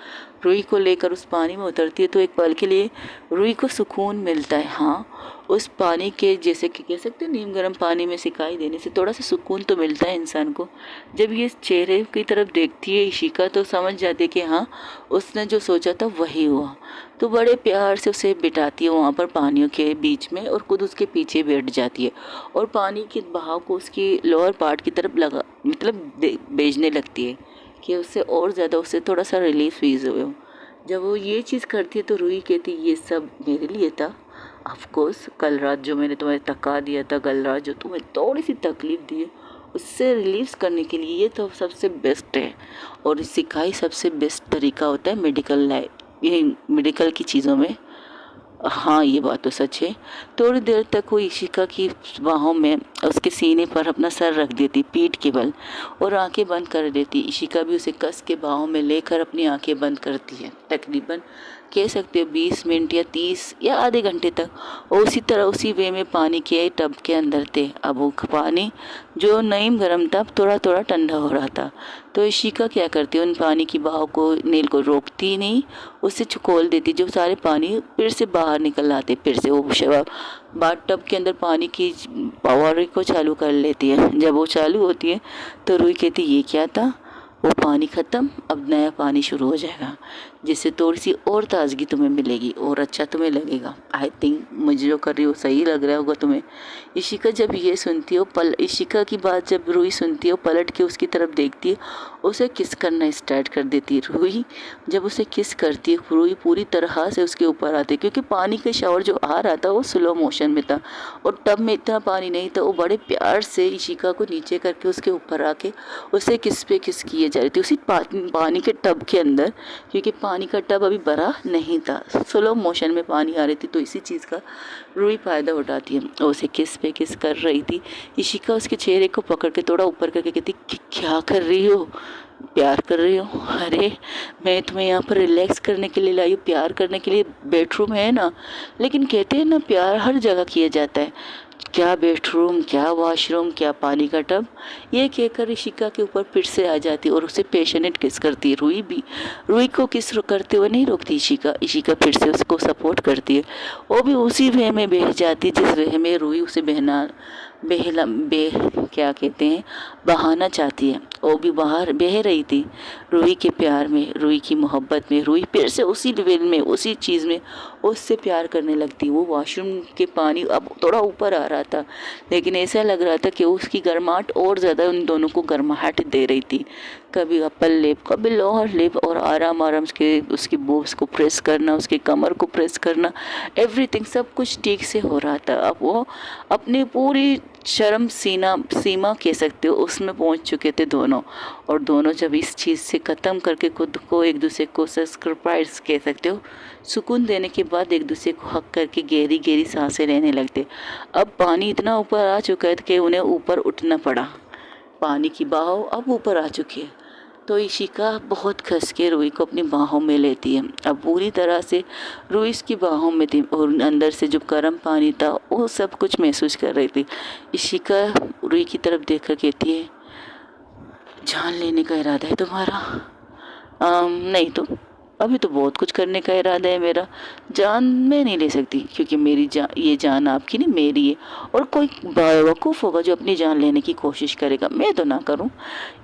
रूही को लेकर उस पानी में उतरती है तो एक पल के लिए रूही को सुकून मिलता है। हाँ, उस पानी के जैसे कि कह सकते हैं नीम गर्म पानी में सिकाई देने से थोड़ा सा सुकून तो मिलता है इंसान को। जब ये चेहरे की तरफ देखती है इशिका तो समझ जाती है कि हाँ, उसने जो सोचा था वही हुआ। तो बड़े प्यार से उसे बिठाती है वहाँ पर पानियों के बीच में, और खुद उसके पीछे बैठ जाती है, और पानी के बहाव को उसकी लोअर पार्ट की तरफ भेजने लगती है कि उससे और ज़्यादा उससे थोड़ा सा रिलीफ फील हो। जब वो ये चीज़ करती है तो रूही कहती है, ये सब मेरे लिए था। ऑफ कोर्स, कल रात जो मैंने तुम्हें थका दिया था, कल रात जो तुम्हें थोड़ी सी तकलीफ़ दी है, उससे रिलीफ करने के लिए ये तो सबसे बेस्ट है। और सिखाई सबसे बेस्ट तरीका होता है मेडिकल की चीज़ों में। हाँ, ये बात तो सच है। थोड़ी देर तक वो इशिका की बाहों में उसके सीने पर अपना सर रख देती, पीठ के बल, और आंखें बंद कर देती। इशिका भी उसे कस के बाहों में लेकर अपनी आंखें बंद करती है। तकरीबन कह सकते हो 20 मिनट या 30 या आधे घंटे तक। और उसी तरह उसी वे में पानी के टब के अंदर थे। अब वो पानी जो नईम गर्म था थोड़ा थोड़ा ठंडा हो रहा था। तो इशिका क्या करती है, उन पानी की बहाव को नील को रोकती नहीं, उससे खोल देती, जो सारे पानी फिर से बाहर निकल आते। फिर से वो बाथ टब के अंदर पानी की पावर को चालू कर लेती है। जब वो चालू होती है तो रूही कहती, ये क्या था? वो पानी ख़त्म, अब नया पानी शुरू हो जाएगा, जिससे थोड़ी सी और ताज़गी तुम्हें मिलेगी और अच्छा तुम्हें लगेगा। आई थिंक मुझे जो कर रही हो सही लग रहा होगा तुम्हें। इशिका जब ये सुनती हो इशिका की बात जब रूही सुनती है, पलट के उसकी तरफ देखती है, उसे किस करना स्टार्ट कर देती है। रूही जब उसे किस करती है, रूही पूरी तरह से उसके ऊपर आती है, क्योंकि पानी का शावर जो आ रहा था वो स्लो मोशन में था, और टब में इतना पानी नहीं था। वो बड़े प्यार से इशिका को नीचे करके उसके ऊपर आके उसे किस पे किस किए जा रही थी, उसी पानी के टब के अंदर, क्योंकि पानी का टब अभी भरा नहीं था, स्लो मोशन में पानी आ रही थी। तो इसी चीज़ का रूही फ़ायदा उठाती है, और उसे किस पे किस कर रही थी। इशिका उसके चेहरे को पकड़ के थोड़ा ऊपर करके कहती, क्या कर रही हो? प्यार कर रही हो? अरे मैं तुम्हें यहाँ पर रिलैक्स करने के लिए लाई हूँ, प्यार करने के लिए बेडरूम है ना। लेकिन कहते हैं ना प्यार हर जगह किया जाता है, क्या बेडरूम, क्या वॉशरूम, क्या पानी का टब। ये कहकर ऋषिका के ऊपर फिर से आ जाती है और उसे पेशेनेट किस करती है। रुई भी रुई को किस करते हुए नहीं रोकती ऋषिका। ऋषिका फिर से उसको सपोर्ट करती है। वो भी उसी वे में बह जाती है जिस वे में रुई उसे बहना बहला बे क्या कहते हैं बहाना चाहती है। वो भी बाहर बह रही थी रुई के प्यार में, रुई की मोहब्बत में। रुई फिर से उसी लेवल में, उसी चीज़ में उससे प्यार करने लगती। वो वॉशरूम के पानी अब थोड़ा ऊपर आ रहा था, लेकिन ऐसा लग रहा था कि उसकी गर्माहट और ज़्यादा उन दोनों को गर्माहट दे रही थी। कभी अपर लिप, कभी लोअर लिप, और आराम आराम के उसकी बोब्स को प्रेस करना, उसकी कमर को प्रेस करना, एवरीथिंग सब कुछ ठीक से हो रहा था। अब वो अपनी पूरी शर्म सीमा कह सकते हो उसमें पहुंच चुके थे दोनों। और दोनों जब इस चीज़ से ख़त्म करके खुद को एक दूसरे को सब्सक्राइब कह सकते हो, सुकून देने के बाद एक दूसरे को हक करके गहरी गहरी सांसें लेने लगते। अब पानी इतना ऊपर आ चुका है कि उन्हें ऊपर उठना पड़ा। पानी की बहाव अब ऊपर आ चुकी है, तो इशिका बहुत खस के रुई को अपनी बाहों में लेती है। अब पूरी तरह से रुई इसकी बाहों में थी और अंदर से जो गर्म पानी था वो सब कुछ महसूस कर रही थी। इशिका रुई की तरफ देखकर कहती है, जान लेने का इरादा है तुम्हारा? नहीं तो अभी तो बहुत कुछ करने का इरादा है मेरा। जान मैं नहीं ले सकती क्योंकि मेरी ये जान आपकी नहीं मेरी है। और कोई बेवकूफ़ होगा जो अपनी जान लेने की कोशिश करेगा, मैं तो ना करूं।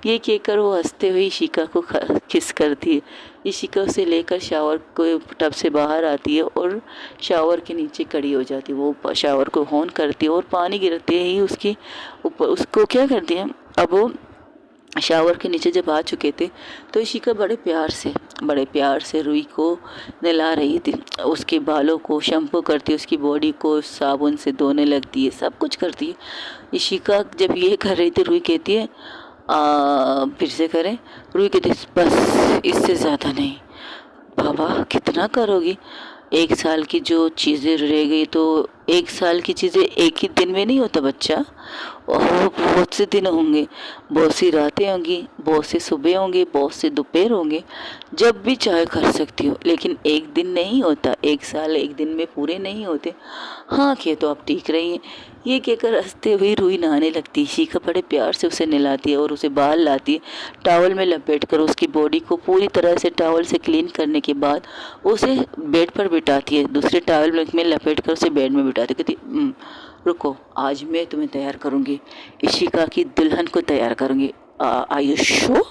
ये कहकर वो हंसते हुए इशिका को किस करती है। इशिका उसे लेकर शावर को टब से बाहर आती है और शावर के नीचे खड़ी हो जाती है। वो शावर को ऑन करती है और पानी गिरते ही उसकी ऊपर उसको क्या करती है। अब वो शावर के नीचे जब आ चुके थे तो इशिका बड़े प्यार से रुई को नहला रही थी। उसके बालों को शैम्पू करती है, उसकी बॉडी को साबुन से धोने लगती है, सब कुछ करती है। इशिका जब ये कर रही थी रुई कहती है फिर से करें। रुई कहती बस इससे ज़्यादा नहीं। बाबा कितना करोगी? 1 साल की जो चीज़ें रह गई तो 1 साल की चीज़ें एक ही दिन में नहीं होता बच्चा। और बहुत से दिन होंगे, बहुत सी रातें होंगी, बहुत से सुबह होंगे, बहुत से दोपहर होंगे। जब भी चाहे कर सकती हो, लेकिन एक दिन नहीं होता। 1 साल एक दिन में पूरे नहीं होते। हाँ खे तो आप ठीक रही हैं। ये कहकर हंसते हुए रुई नहाने लगती। शिखा बड़े प्यार से उसे नहलाती है और उसे बाहर लाती है। टॉवल में लपेटकर उसकी बॉडी को पूरी तरह से टॉवल से क्लीन करने के बाद उसे बेड पर बिठाती है। दूसरे टॉवल में लपेटकर उसे बेड में बिठाती है। कहती रुको, आज मैं तुम्हें तैयार करूँगी, इशिका की दुल्हन को तैयार करूँगी। आयुष्यो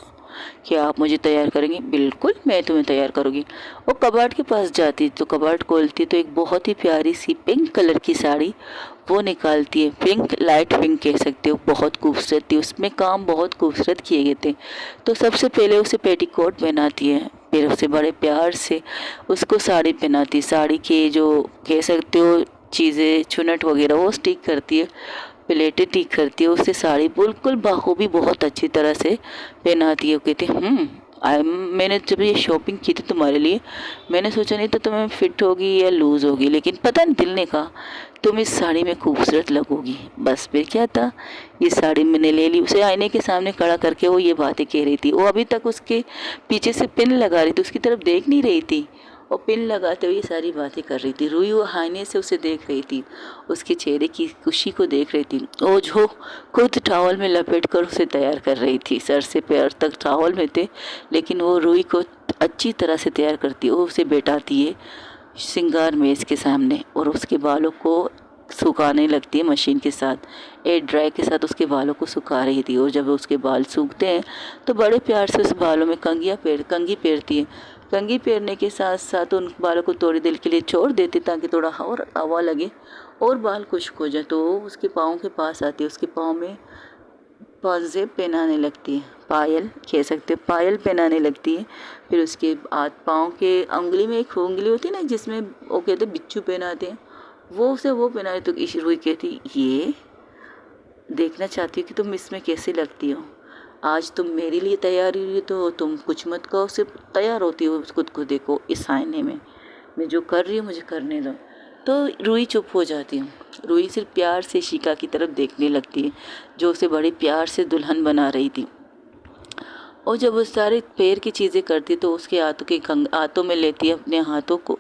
क्या आप मुझे तैयार करेंगे? बिल्कुल मैं तुम्हें तैयार करूँगी। वो कबाड़ के पास जाती तो कबाड़ खोलती तो एक बहुत ही प्यारी सी पिंक कलर की साड़ी वो निकालती है। पिंक, लाइट पिंक कह सकते हो, बहुत खूबसूरत थी। उसमें काम बहुत खूबसूरत किए गए थे। तो सबसे पहले उसे पेटीकोट पहनाती है, फिर उसे बड़े प्यार से उसको साड़ी पहनाती। साड़ी के जो कह सकते हो चीज़ें चुनट वगैरह वो स्टिक करती है, प्लेटें ठीक करती है। उससे साड़ी बिल्कुल बाखूबी बहुत अच्छी तरह से पहनाती है। कहती मैंने जब ये शॉपिंग की थी तुम्हारे लिए, मैंने सोचा नहीं था तुम्हें फिट होगी या लूज़ होगी, लेकिन पता नहीं दिल ने कहा तुम इस साड़ी में खूबसूरत लगोगी। बस फिर क्या था, ये साड़ी मैंने ले ली। उसे आईने के सामने खड़ा करके वो ये बातें कह रही थी। वो अभी तक उसके पीछे से पिन लगा रही थी, उसकी तरफ देख नहीं रही थी। और पिन लगाते हुए ये सारी बातें कर रही थी। रुई वो आईने से उसे देख रही थी, उसके चेहरे की खुशी को देख रही थी। वो जो खुद टॉवल में लपेट कर उसे तैयार कर रही थी, सर से पैर तक टॉवल में थे, लेकिन वो रुई को अच्छी तरह से तैयार करती है। वो उसे बैठाती है श्रृंगार मेज के सामने और उसके बालों को सुखाने लगती है मशीन के साथ। एयर ड्राई के साथ उसके बालों को सुखा रही थी। और जब उसके बाल सूखते हैं तो बड़े प्यार से उस बालों में कंघी पेरती है। कंघी पेरने के साथ साथ उन बालों को थोड़ी देर के लिए छोड़ देती ताकि थोड़ा और हवा लगे और बाल खुश्क हो जाए। तो उसके पाँव के पास आती है, उसके पाँव में पाजेब पहनाने लगती है, पायल कह सकते हो, पायल पहनाने लगती है। फिर उसके हाथ पाँव के उंगली में एक उंगली होती है ना जिसमें वो कहते बिच्छू पहनाते हैं, वो उसे वो पहनाए। तो रुई कहती ये देखना चाहती हूँ कि तुम इसमें कैसी लगती हो। आज तुम मेरे लिए तैयार हुई तो तुम कुछ मत कहो, सिर्फ तैयार होती हो खुद को देखो इस आईने में, मैं जो कर रही हूँ मुझे करने दो। तो रुई चुप हो जाती हूँ। रुई सिर्फ प्यार से शिका की तरफ देखने लगती है जो उसे बड़े प्यार से दुल्हन बना रही थी। और जब वो सारे पैर की चीज़ें करती है तो उसके हाथों में लेती है अपने हाथों को,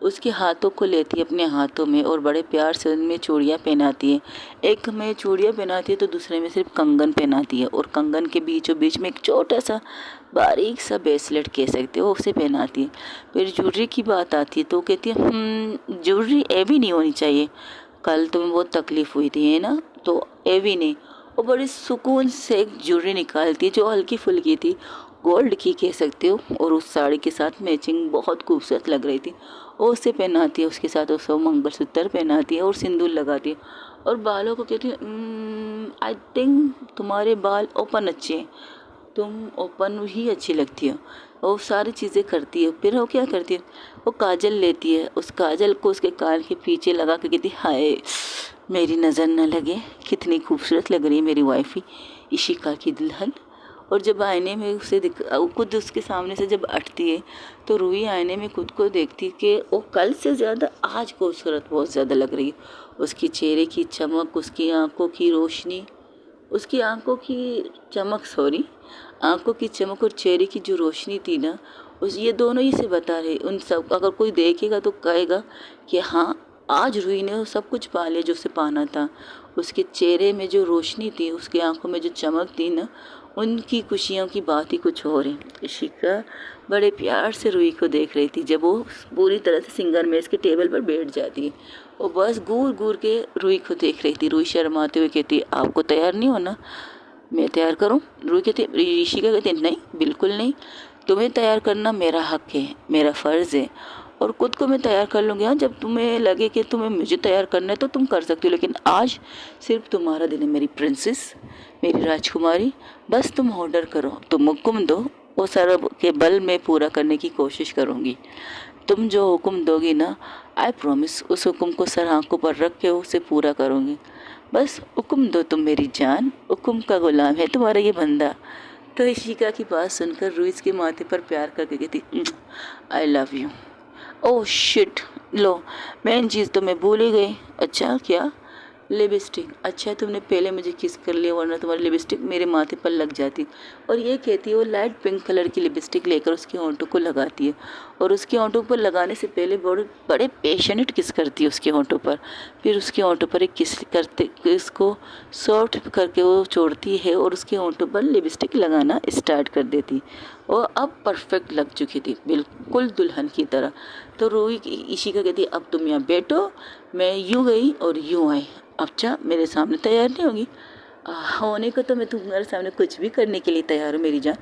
उसके हाथों को लेती है अपने हाथों में और बड़े प्यार से उनमें चूड़ियाँ पहनाती है। एक में चूड़ियाँ पहनाती है तो दूसरे में सिर्फ कंगन पहनाती है, और कंगन के बीचों बीच में एक छोटा सा बारीक सा ब्रेसलेट कह सकते हो, उसे पहनाती है। फिर ज्वेलरी की बात आती है तो कहती है ज्वेलरी एवी नहीं होनी चाहिए, कल तुम्हें बहुत तकलीफ़ हुई थी है ना, तो एवी नहीं। और बड़ी सुकून से एक ज्वेलरी निकालती है जो हल्की फुल्की थी, गोल्ड की कह सकते हो, और उस साड़ी के साथ मैचिंग बहुत खूबसूरत लग रही थी। और उसे पहनाती है, उसके साथ उसको मंगलसूत्र पहनाती है और सिंदूर लगाती है। और बालों को कहती है आई थिंक तुम्हारे बाल ओपन अच्छे हैं, तुम ओपन ही अच्छी लगती हो। वो सारी चीज़ें करती है। फिर वो क्या करती है, वो काजल लेती है, उस काजल को उसके कान के पीछे लगा के कहती है हाय मेरी नज़र न लगे, कितनी खूबसूरत लग रही है मेरी वाइफी इशिका की दुल्हन। और जब आईने में उसे खुद उसके सामने से जब हटती है तो रूही आईने में खुद को देखती है कि वो कल से ज़्यादा आज खूबसूरत बहुत ज़्यादा लग रही है। उसकी चेहरे की चमक, उसकी आंखों की रोशनी, उसकी आंखों की चमक सॉरी आंखों की चमक और चेहरे की जो रोशनी थी ना, उस ये दोनों ही से बता रहे। उन सब अगर कोई देखेगा तो कहेगा कि हाँ आज रूही ने वो सब कुछ पा लिया जो उसे पाना था। उसके चेहरे में जो रोशनी थी, उसकी आंखों में जो चमक थी ना, उनकी खुशियों की बात ही कुछ और है। इशिका बड़े प्यार से रूही को देख रही थी। जब वो पूरी तरह से सिंगर मेज के टेबल पर बैठ जाती है, वो बस घूर घूर के रूही को देख रही थी। रूही शर्माते हुए कहती है आपको तैयार नहीं होना, मैं तैयार करूं? रूही कहती इशिका कहती नहीं बिल्कुल नहीं, तुम्हें तैयार करना मेरा हक है, मेरा फ़र्ज़ है, और खुद को मैं तैयार कर लूँगी। हाँ जब तुम्हें लगे कि तुम्हें मुझे तैयार करना है तो तुम कर सकती हो, लेकिन आज सिर्फ तुम्हारा दिन है मेरी प्रिंसेस, मेरी राजकुमारी। बस तुम ऑर्डर करो, तुम हुक्म दो, वो सारा के बल में पूरा करने की कोशिश करूँगी। तुम जो हुक्म दोगी ना, आई प्रॉमिस उस हुक्म को सर आंखों पर रख के उसे पूरा करूँगी। बस हुक्म दो तुम मेरी जान, हुक्म का गुलाम है तुम्हारा ये बंदा। तो इशिका की बात सुनकर रूही के माथे पर प्यार करके कहती I love you. Oh shit, लो मेन चीज़ तो मैं भूल ही गई। अच्छा क्या? लिपस्टिक। अच्छा तुमने पहले मुझे किस कर लिया, वरना तुम्हारी लिपस्टिक मेरे माथे पर लग जाती। और ये कहती है वो लाइट पिंक कलर की लिपस्टिक लेकर उसके होंठों को लगाती है, और उसके होंठों पर लगाने से पहले बड़े बड़े पैशनेट किस करती है उसके होंठों पर। फिर उसके होंठों पर एक किस करते इसको सॉफ्ट करके वो छोड़ती है और उसके होंठों पर लिपस्टिक लगाना स्टार्ट कर देती। और अब परफेक्ट लग चुकी थी बिल्कुल दुल्हन की तरह। तो रूही इशिका कहती अब तुम यहाँ बैठो, मैं यूँ गई और यूँ आई, अच्छा मेरे सामने तैयार नहीं होगी? होने को तो मैं तुम्हारे सामने कुछ भी करने के लिए तैयार हूँ मेरी जान।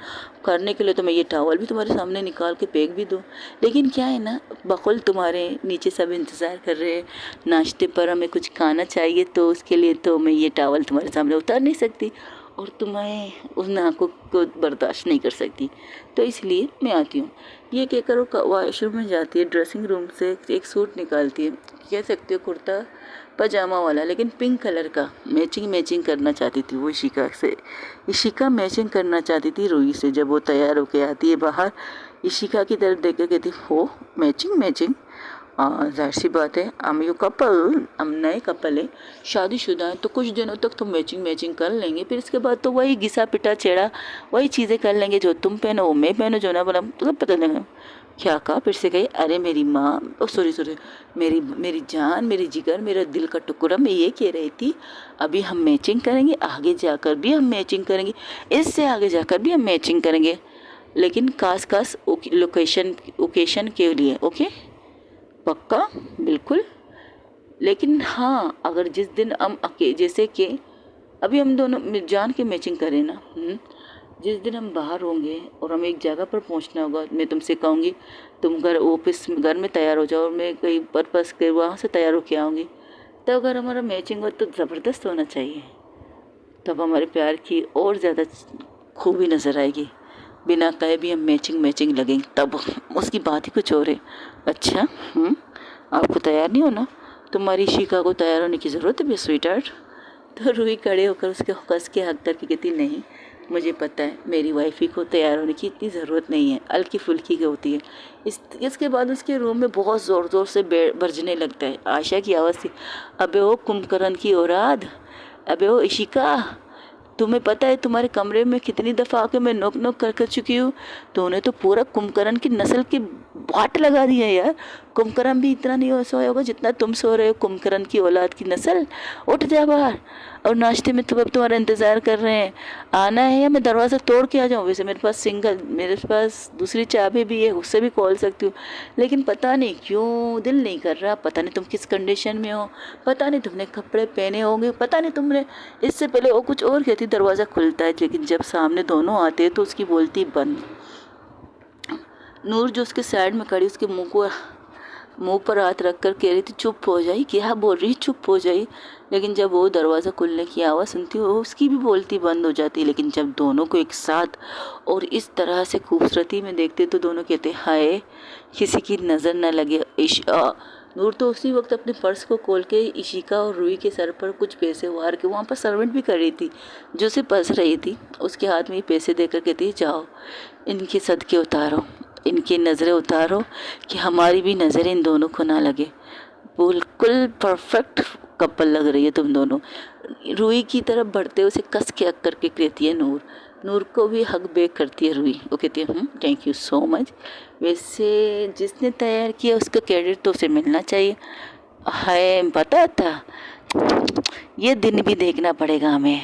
करने के लिए तो मैं ये टॉवल भी तुम्हारे सामने निकाल के फेंक भी दूँ, लेकिन क्या है ना बकुल तुम्हारे नीचे सब इंतज़ार कर रहे हैं, नाश्ते पर हमें कुछ खाना चाहिए, तो उसके लिए तो मैं ये टॉवल तुम्हारे सामने उतार नहीं सकती, और तुम्हें उन नाकों को बर्दाश्त नहीं कर सकती, तो इसलिए मैं आती हूँ। ये कहकर वो वॉशरूम में जाती है, ड्रेसिंग रूम से एक सूट निकालती है, कह सकते हो कुर्ता पजामा वाला, लेकिन पिंक कलर का। मैचिंग करना चाहती थी वो इशिका से। इशिका मैचिंग करना चाहती थी रूही से। जब वो तैयार होके आती है बाहर, इशिका की तरफ देख कर कहती हो मैचिंग जाहिर सी बात है, हम यू कपल, हम नए कपल है, शादीशुदा है, तो कुछ दिनों तक तो मैचिंग कर लेंगे, फिर इसके बाद तो वही घिसा पिटा छेड़ा वही चीज़ें कर लेंगे, जो तुम पहनो वो मैं पहनो, जो ना बोला तो पता लगा। क्या कहा? फिर से गई? अरे मेरी माँ, ओ सॉरी मेरी जान, मेरी जिगर, मेरा दिल का टुकड़ा, मैं ये कह रही थी अभी हम मैचिंग करेंगे, आगे जाकर भी हम मैचिंग करेंगे, इससे आगे जाकर भी हम मैचिंग करेंगे, लेकिन खास ओकेशन के लिए। ओके पक्का? बिल्कुल। लेकिन हाँ अगर जिस दिन हम जैसे कि अभी हम दोनों जान के मैचिंग करें ना, जिस दिन हम बाहर होंगे और हमें एक जगह पर पहुंचना होगा, मैं तुमसे कहूँगी तुम घर में तैयार हो जाओ और मैं कहीं पर्पस के वहाँ से तैयार होके आऊँगी, तो अगर हमारा मैचिंग हो तो ज़बरदस्त होना चाहिए, तब हमारे प्यार की और ज़्यादा खूबी नज़र आएगी। बिना कहे भी हम मैचिंग लगेंगे, तब उसकी बात ही कुछ और है। अच्छा आपको तैयार नहीं होना? तुम्हारी इशिका को तैयार होने की ज़रूरत है भी स्वीट हार्ट। तो रूही खड़े होकर उसके कस के हक करके कहती नहीं, मुझे पता है मेरी वाइफी को तैयार होने की इतनी ज़रूरत नहीं है, हल्की फुल्की की होती है। इसके बाद उसके रूम में बहुत ज़ोर से बजने लगता है। आशा की आवाज़ थी, अबे ओ कुंभकर्ण की औलाद, अबे ओ इशिका, तुम्हें पता है तुम्हारे कमरे में कितनी दफ़ा आके मैं नोक नोक कर चुकी हूँ। तो उन्हें तो पूरा कुंभकर्ण की नस्ल की बाट लगा दी है यार। कुंभकर्ण भी इतना नहीं सोया होगा जितना तुम सो रहे हो, कुंभकर्ण की औलाद की नस्ल। उठ जा बाहर, और नाश्ते में तुम अब तुम्हारा इंतज़ार कर रहे हैं। आना है या मैं दरवाज़ा तोड़ के आ जाऊँ? वैसे मेरे पास दूसरी चाबी भी है, उससे भी खोल सकती हूँ, लेकिन पता नहीं क्यों दिल नहीं कर रहा। पता नहीं तुम किस कंडीशन में हो, पता नहीं तुमने कपड़े पहने होंगे, पता नहीं तुमने इससे पहले वो कुछ और कहती। दरवाज़ा खुलता है, लेकिन जब सामने दोनों आते हैं तो उसकी बोलती बंद। नूर जो उसके साइड में खड़ी, उसके मुंह पर हाथ रख कर कह रही थी चुप हो जाई, क्या बोल रही, चुप हो जाई। लेकिन जब वो दरवाज़ा खुलने की आवाज़ सुनती हो, उसकी भी बोलती बंद हो जाती। लेकिन जब दोनों को एक साथ और इस तरह से खूबसूरती में देखते तो दोनों कहते हाय, किसी की नज़र न लगे। नूर तो उसी वक्त अपने पर्स को खोल के इशिका और रूही के सर पर कुछ पैसे वार के, वहाँ पर सर्वेंट भी कर रही थी जो उसे पस रही थी, उसके हाथ में ये पैसे देकर कहती जाओ इनके सदके उतारो, इनकी नज़रें उतारो कि हमारी भी नज़रें इन दोनों को ना लगे। बिल्कुल परफेक्ट कपल लग रही है तुम दोनों। रूही की तरफ बढ़ते उसे कस के हक करके कहती है नूर को भी हक बैक करती है रूही। वो कहती है थैंक यू सो मच। वैसे जिसने तैयार किया उसका क्रेडिट तो उसे मिलना चाहिए। है पता था, ये दिन भी देखना पड़ेगा हमें।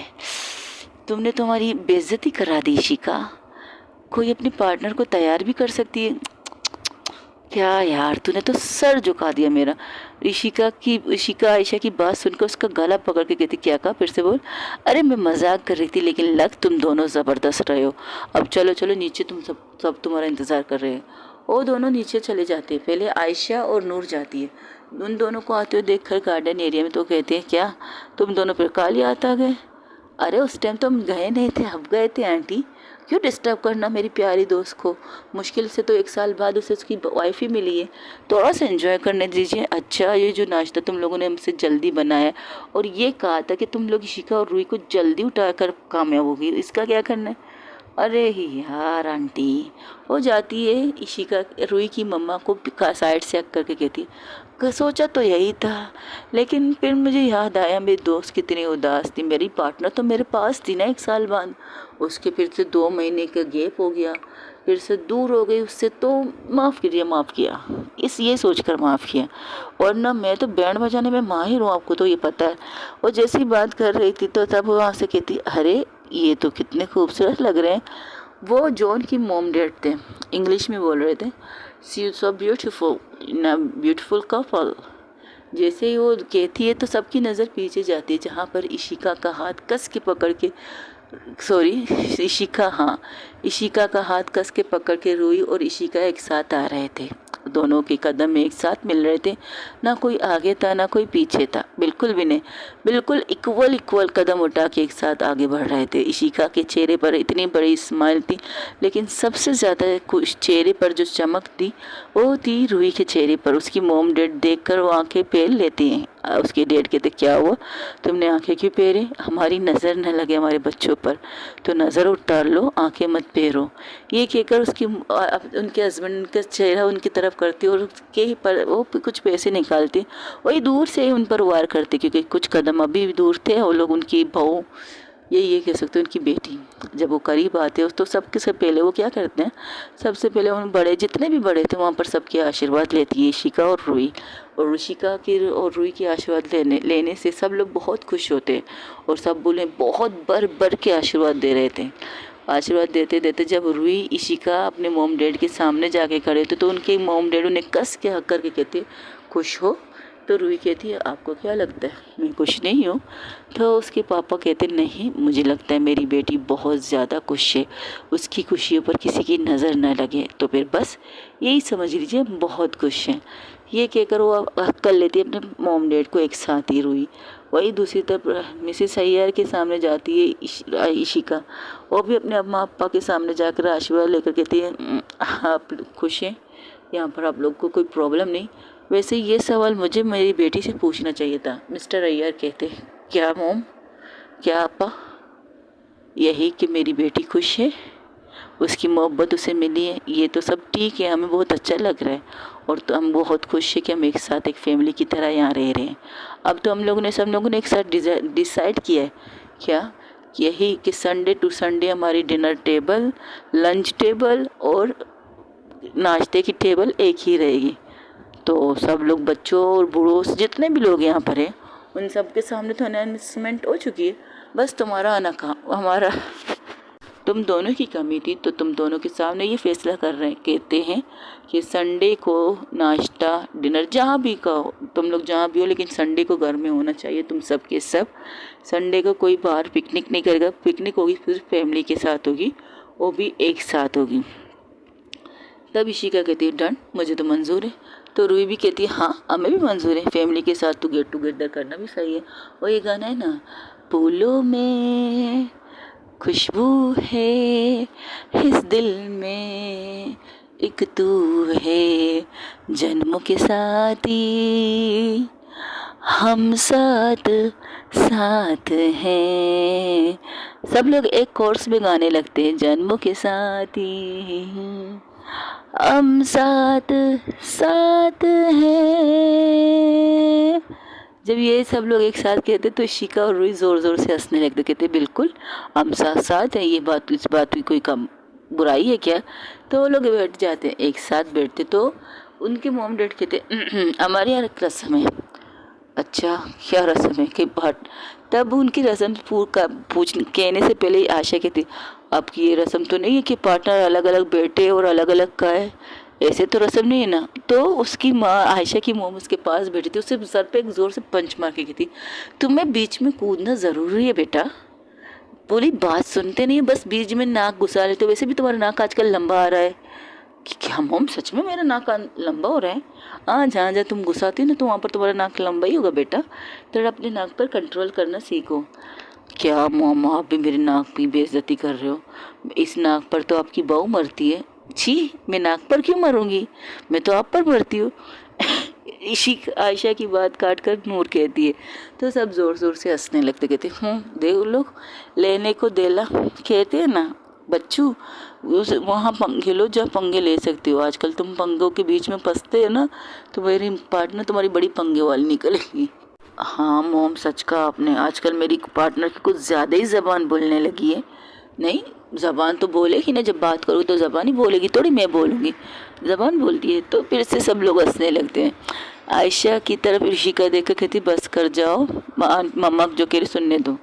तुमने तुम्हारी बेइज्जती करा दी शिका। कोई अपने पार्टनर को तैयार भी कर सकती है क्या यार, तूने तो सर झुका दिया मेरा। इशिका आयशा की बात सुनकर उसका गला पकड़ के कहती क्या कहा, फिर से बोल। अरे मैं मजाक कर रही थी, लेकिन लग तुम दोनों ज़बरदस्त रहे हो। अब चलो नीचे, तुम सब तुम्हारा इंतज़ार कर रहे हैं। वो दोनों नीचे चले जाते हैं। पहले आयशा और नूर जाती है। उन दोनों को आते हुए देखकर गार्डन एरिया में तो कहते हैं क्या तुम दोनों फिर काली आ गए? अरे उस टाइम तो हम गए नहीं थे, अब गए थे आंटी। क्यों डिस्टर्ब करना मेरी प्यारी दोस्त को, मुश्किल से तो 1 साल बाद उसे उसकी वाइफ ही मिली है, थोड़ा सा एंजॉय करने दीजिए। अच्छा ये जो नाश्ता तुम लोगों ने हमसे जल्दी बनाया और ये कहा था कि तुम लोग इशिका और रूही को जल्दी उठा कर कामयाब होगी, इसका क्या करना है? अरे यार आंटी। हो जाती है इशिका रूही की मम्मा को साइड से हक करके कहती है सोचा तो यही था, लेकिन फिर मुझे याद आया मेरी दोस्त कितनी उदास थी। मेरी पार्टनर तो मेरे पास थी ना 1 साल बाद, उसके फिर से 2 महीने का गैप हो गया, फिर से दूर हो गई उससे, तो माफ़ किया, ये सोचकर माफ़ किया। और ना मैं तो बैंड बजाने में माहिर हूँ, आपको तो ये पता है। और जैसी बात कर रही थी तो तब वहाँ से कहती अरे ये तो कितने खूबसूरत लग रहे हैं। वो जॉन की मॉम डैड थे, इंग्लिश में बोल रहे थे। See so beautiful in a beautiful couple. जैसे ही वो कहती है तो सबकी नज़र पीछे जाती है, जहाँ पर इशिका का हाथ कस के पकड़ के इशिका का हाथ कस के पकड़ के रूही और इशिका एक साथ आ रहे थे। दोनों के कदम एक साथ मिल रहे थे, ना कोई आगे था ना कोई पीछे था, बिल्कुल भी नहीं, बिल्कुल इक्वल कदम उठा के एक साथ आगे बढ़ रहे थे। इशिका के चेहरे पर इतनी बड़ी स्माइल थी, लेकिन सबसे ज़्यादा खुश चेहरे पर जो चमक थी वो थी रूही के चेहरे पर। उसकी मॉम डैड देखकर वो आंखें फेर लेती हैं। उसके डैड कहते क्या हुआ, तुमने आंखें क्यों फेरे? हमारी नज़र न लगे हमारे बच्चों पर, तो नज़र उतार लो, आंखें मत फेरो। ये कहकर उनके हस्बैंड का चेहरा उनकी तरफ करती और उसके पर वो कुछ पैसे निकालती, वही दूर से उन पर वार करती, क्योंकि कुछ कदम अभी भी दूर थे। वो लोग उनकी बहू, ये कह सकते हैं उनकी बेटी, जब वो करीब आते हैं तो सबके से पहले वो क्या करते हैं, सबसे पहले उन बड़े जितने भी बड़े थे वहाँ पर सबके आशीर्वाद लेती है इशिका और रूही। और इशिका की और रूही की आशीर्वाद लेने से सब लोग बहुत खुश होते हैं और सब बोले बहुत बढ़ के आशीर्वाद दे रहे थे। आशीर्वाद देते देते जब रूही इशिका अपने मॉम डैड के सामने जाके खड़े थे तो उनके मॉम डैड उन्हें कस के हक करके कहते खुश हो? तो रूही कहती है आपको क्या लगता है मैं खुश नहीं हूँ? तो उसके पापा कहते नहीं, मुझे लगता है मेरी बेटी बहुत ज़्यादा खुश है, उसकी खुशियों पर किसी की नज़र न लगे, तो फिर बस यही समझ लीजिए बहुत खुश हैं। ये कहकर वो हक कर लेती है अपने मॉम डैड को एक साथ ही रूही। वही दूसरी तरफ मिसेस अय्यर के सामने जाती है इशिका, वो भी अपने अम्मा पापा के सामने जाकर आशीर्वाद लेकर कहती है आप खुश हैं, यहाँ पर आप लोग को कोई प्रॉब्लम नहीं। वैसे ये सवाल मुझे मेरी बेटी से पूछना चाहिए था। मिस्टर अय्यर कहते क्या मॉम, क्या आपा? यही कि मेरी बेटी खुश है, उसकी मोहब्बत उसे मिली है, ये तो सब ठीक है, हमें बहुत अच्छा लग रहा है और तो हम बहुत खुश है कि हम एक साथ एक फैमिली की तरह यहाँ रह रहे हैं। अब तो सब लोगों ने एक साथ डिसाइड किया है क्या यही कि संडे टू संडे हमारी डिनर टेबल, लंच टेबल और नाश्ते की टेबल एक ही रहेगी। तो सब लोग, बच्चों और बूढ़ों, जितने भी लोग यहाँ पर हैं, उन सब के सामने तो अनाउंसमेंट हो चुकी है। बस तुम्हारा आना काम, हमारा तुम दोनों की कमी थी, तो तुम दोनों के सामने ये फैसला कर रहे हैं, कहते हैं कि संडे को नाश्ता डिनर जहाँ भी कहो, तुम लोग जहाँ भी हो, लेकिन संडे को घर में होना चाहिए तुम सब के सब। संडे को कोई बाहर पिकनिक नहीं करेगा, पिकनिक होगी सिर्फ फैमिली के साथ होगी, वो भी एक साथ होगी। तब इशिका कहती है डन, मुझे तो मंजूर है। तो रूही भी कहती है हाँ हमें भी मंजूर है, फैमिली के साथ तो गेट टुगेदर करना भी सही है। वो ये गाना है ना, फूलों में खुशबू है, इस दिल में एक तू है, जन्मों के साथी हम साथ साथ हैं। सब लोग एक कोर्स में गाने लगते हैं, जन्मों के साथी हम साथ साथ हैं। जब ये सब लोग एक साथ कहते तो इशिका और रूही ज़ोर ज़ोर से हंसने लगते, कहते बिल्कुल हम साथ साथ हैं, ये बात, इस बात की कोई कम बुराई है क्या। तो वो लोग बैठ जाते हैं, एक साथ बैठते। तो उनके मॉम डैड कहते हमारे यहाँ एक रस्म है। अच्छा क्या रस्म है कि बात। तब उनकी रस्म कहने से पहले ही आशा कहती आपकी ये रस्म तो नहीं है कि पार्टनर अलग अलग बैठे और अलग अलग का है, ऐसे तो रस्म नहीं है ना। तो उसकी माँ आयशा की मोम उसके पास बैठी थी, उससे सर पे एक ज़ोर से पंच मार के कहती तुम्हें बीच में कूदना ज़रूरी है बेटा, पूरी बात सुनते नहीं, बस बीच में नाक घुसा लेते हो। वैसे भी तुम्हारा नाक आजकल लंबा आ रहा है। कि क्या मोम सच में मेरा नाक लंबा हो रहा है? हाँ जहाँ जहाँ तुम घुसाती हो ना तो वहाँ पर तुम्हारा नाक लंबा ही होगा बेटा, तो अपने नाक पर कंट्रोल करना सीखो। क्या मोम आप भी मेरे नाक की बेइज्जती कर रहे हो, इस नाक पर तो आपकी बहू मरती है। छी मैं नाक पर क्यों मरूंगी, मैं तो आप पर मरती हूँ। इसी आयशा की बात काट कर नूर कहती है। तो सब ज़ोर ज़ोर से हंसने लगते, कहते देख लोग लेने को देला, कहते हैं ना बच्चू, वहाँ पंगे लो जहाँ पंगे ले सकते हो। आजकल तुम पंगों के बीच में फंसते हो ना, तो मेरी पार्टनर तुम्हारी बड़ी पंगे वाली निकलेगी। हाँ मोम सच कहा आपने, आजकल मेरी पार्टनर की कुछ ज़्यादा ही ज़बान बोलने लगी है। नहीं ज़बान तो बोलेगी ना, जब बात करूँ तो ज़बान ही बोलेगी, थोड़ी मैं बोलूँगी, ज़बान बोलती है। तो फिर से सब लोग हंसने लगते हैं। आयशा की तरफ ऋषिका देख कर कहती बस कर जाओ, मम्मा जो कह रही सुनने दो।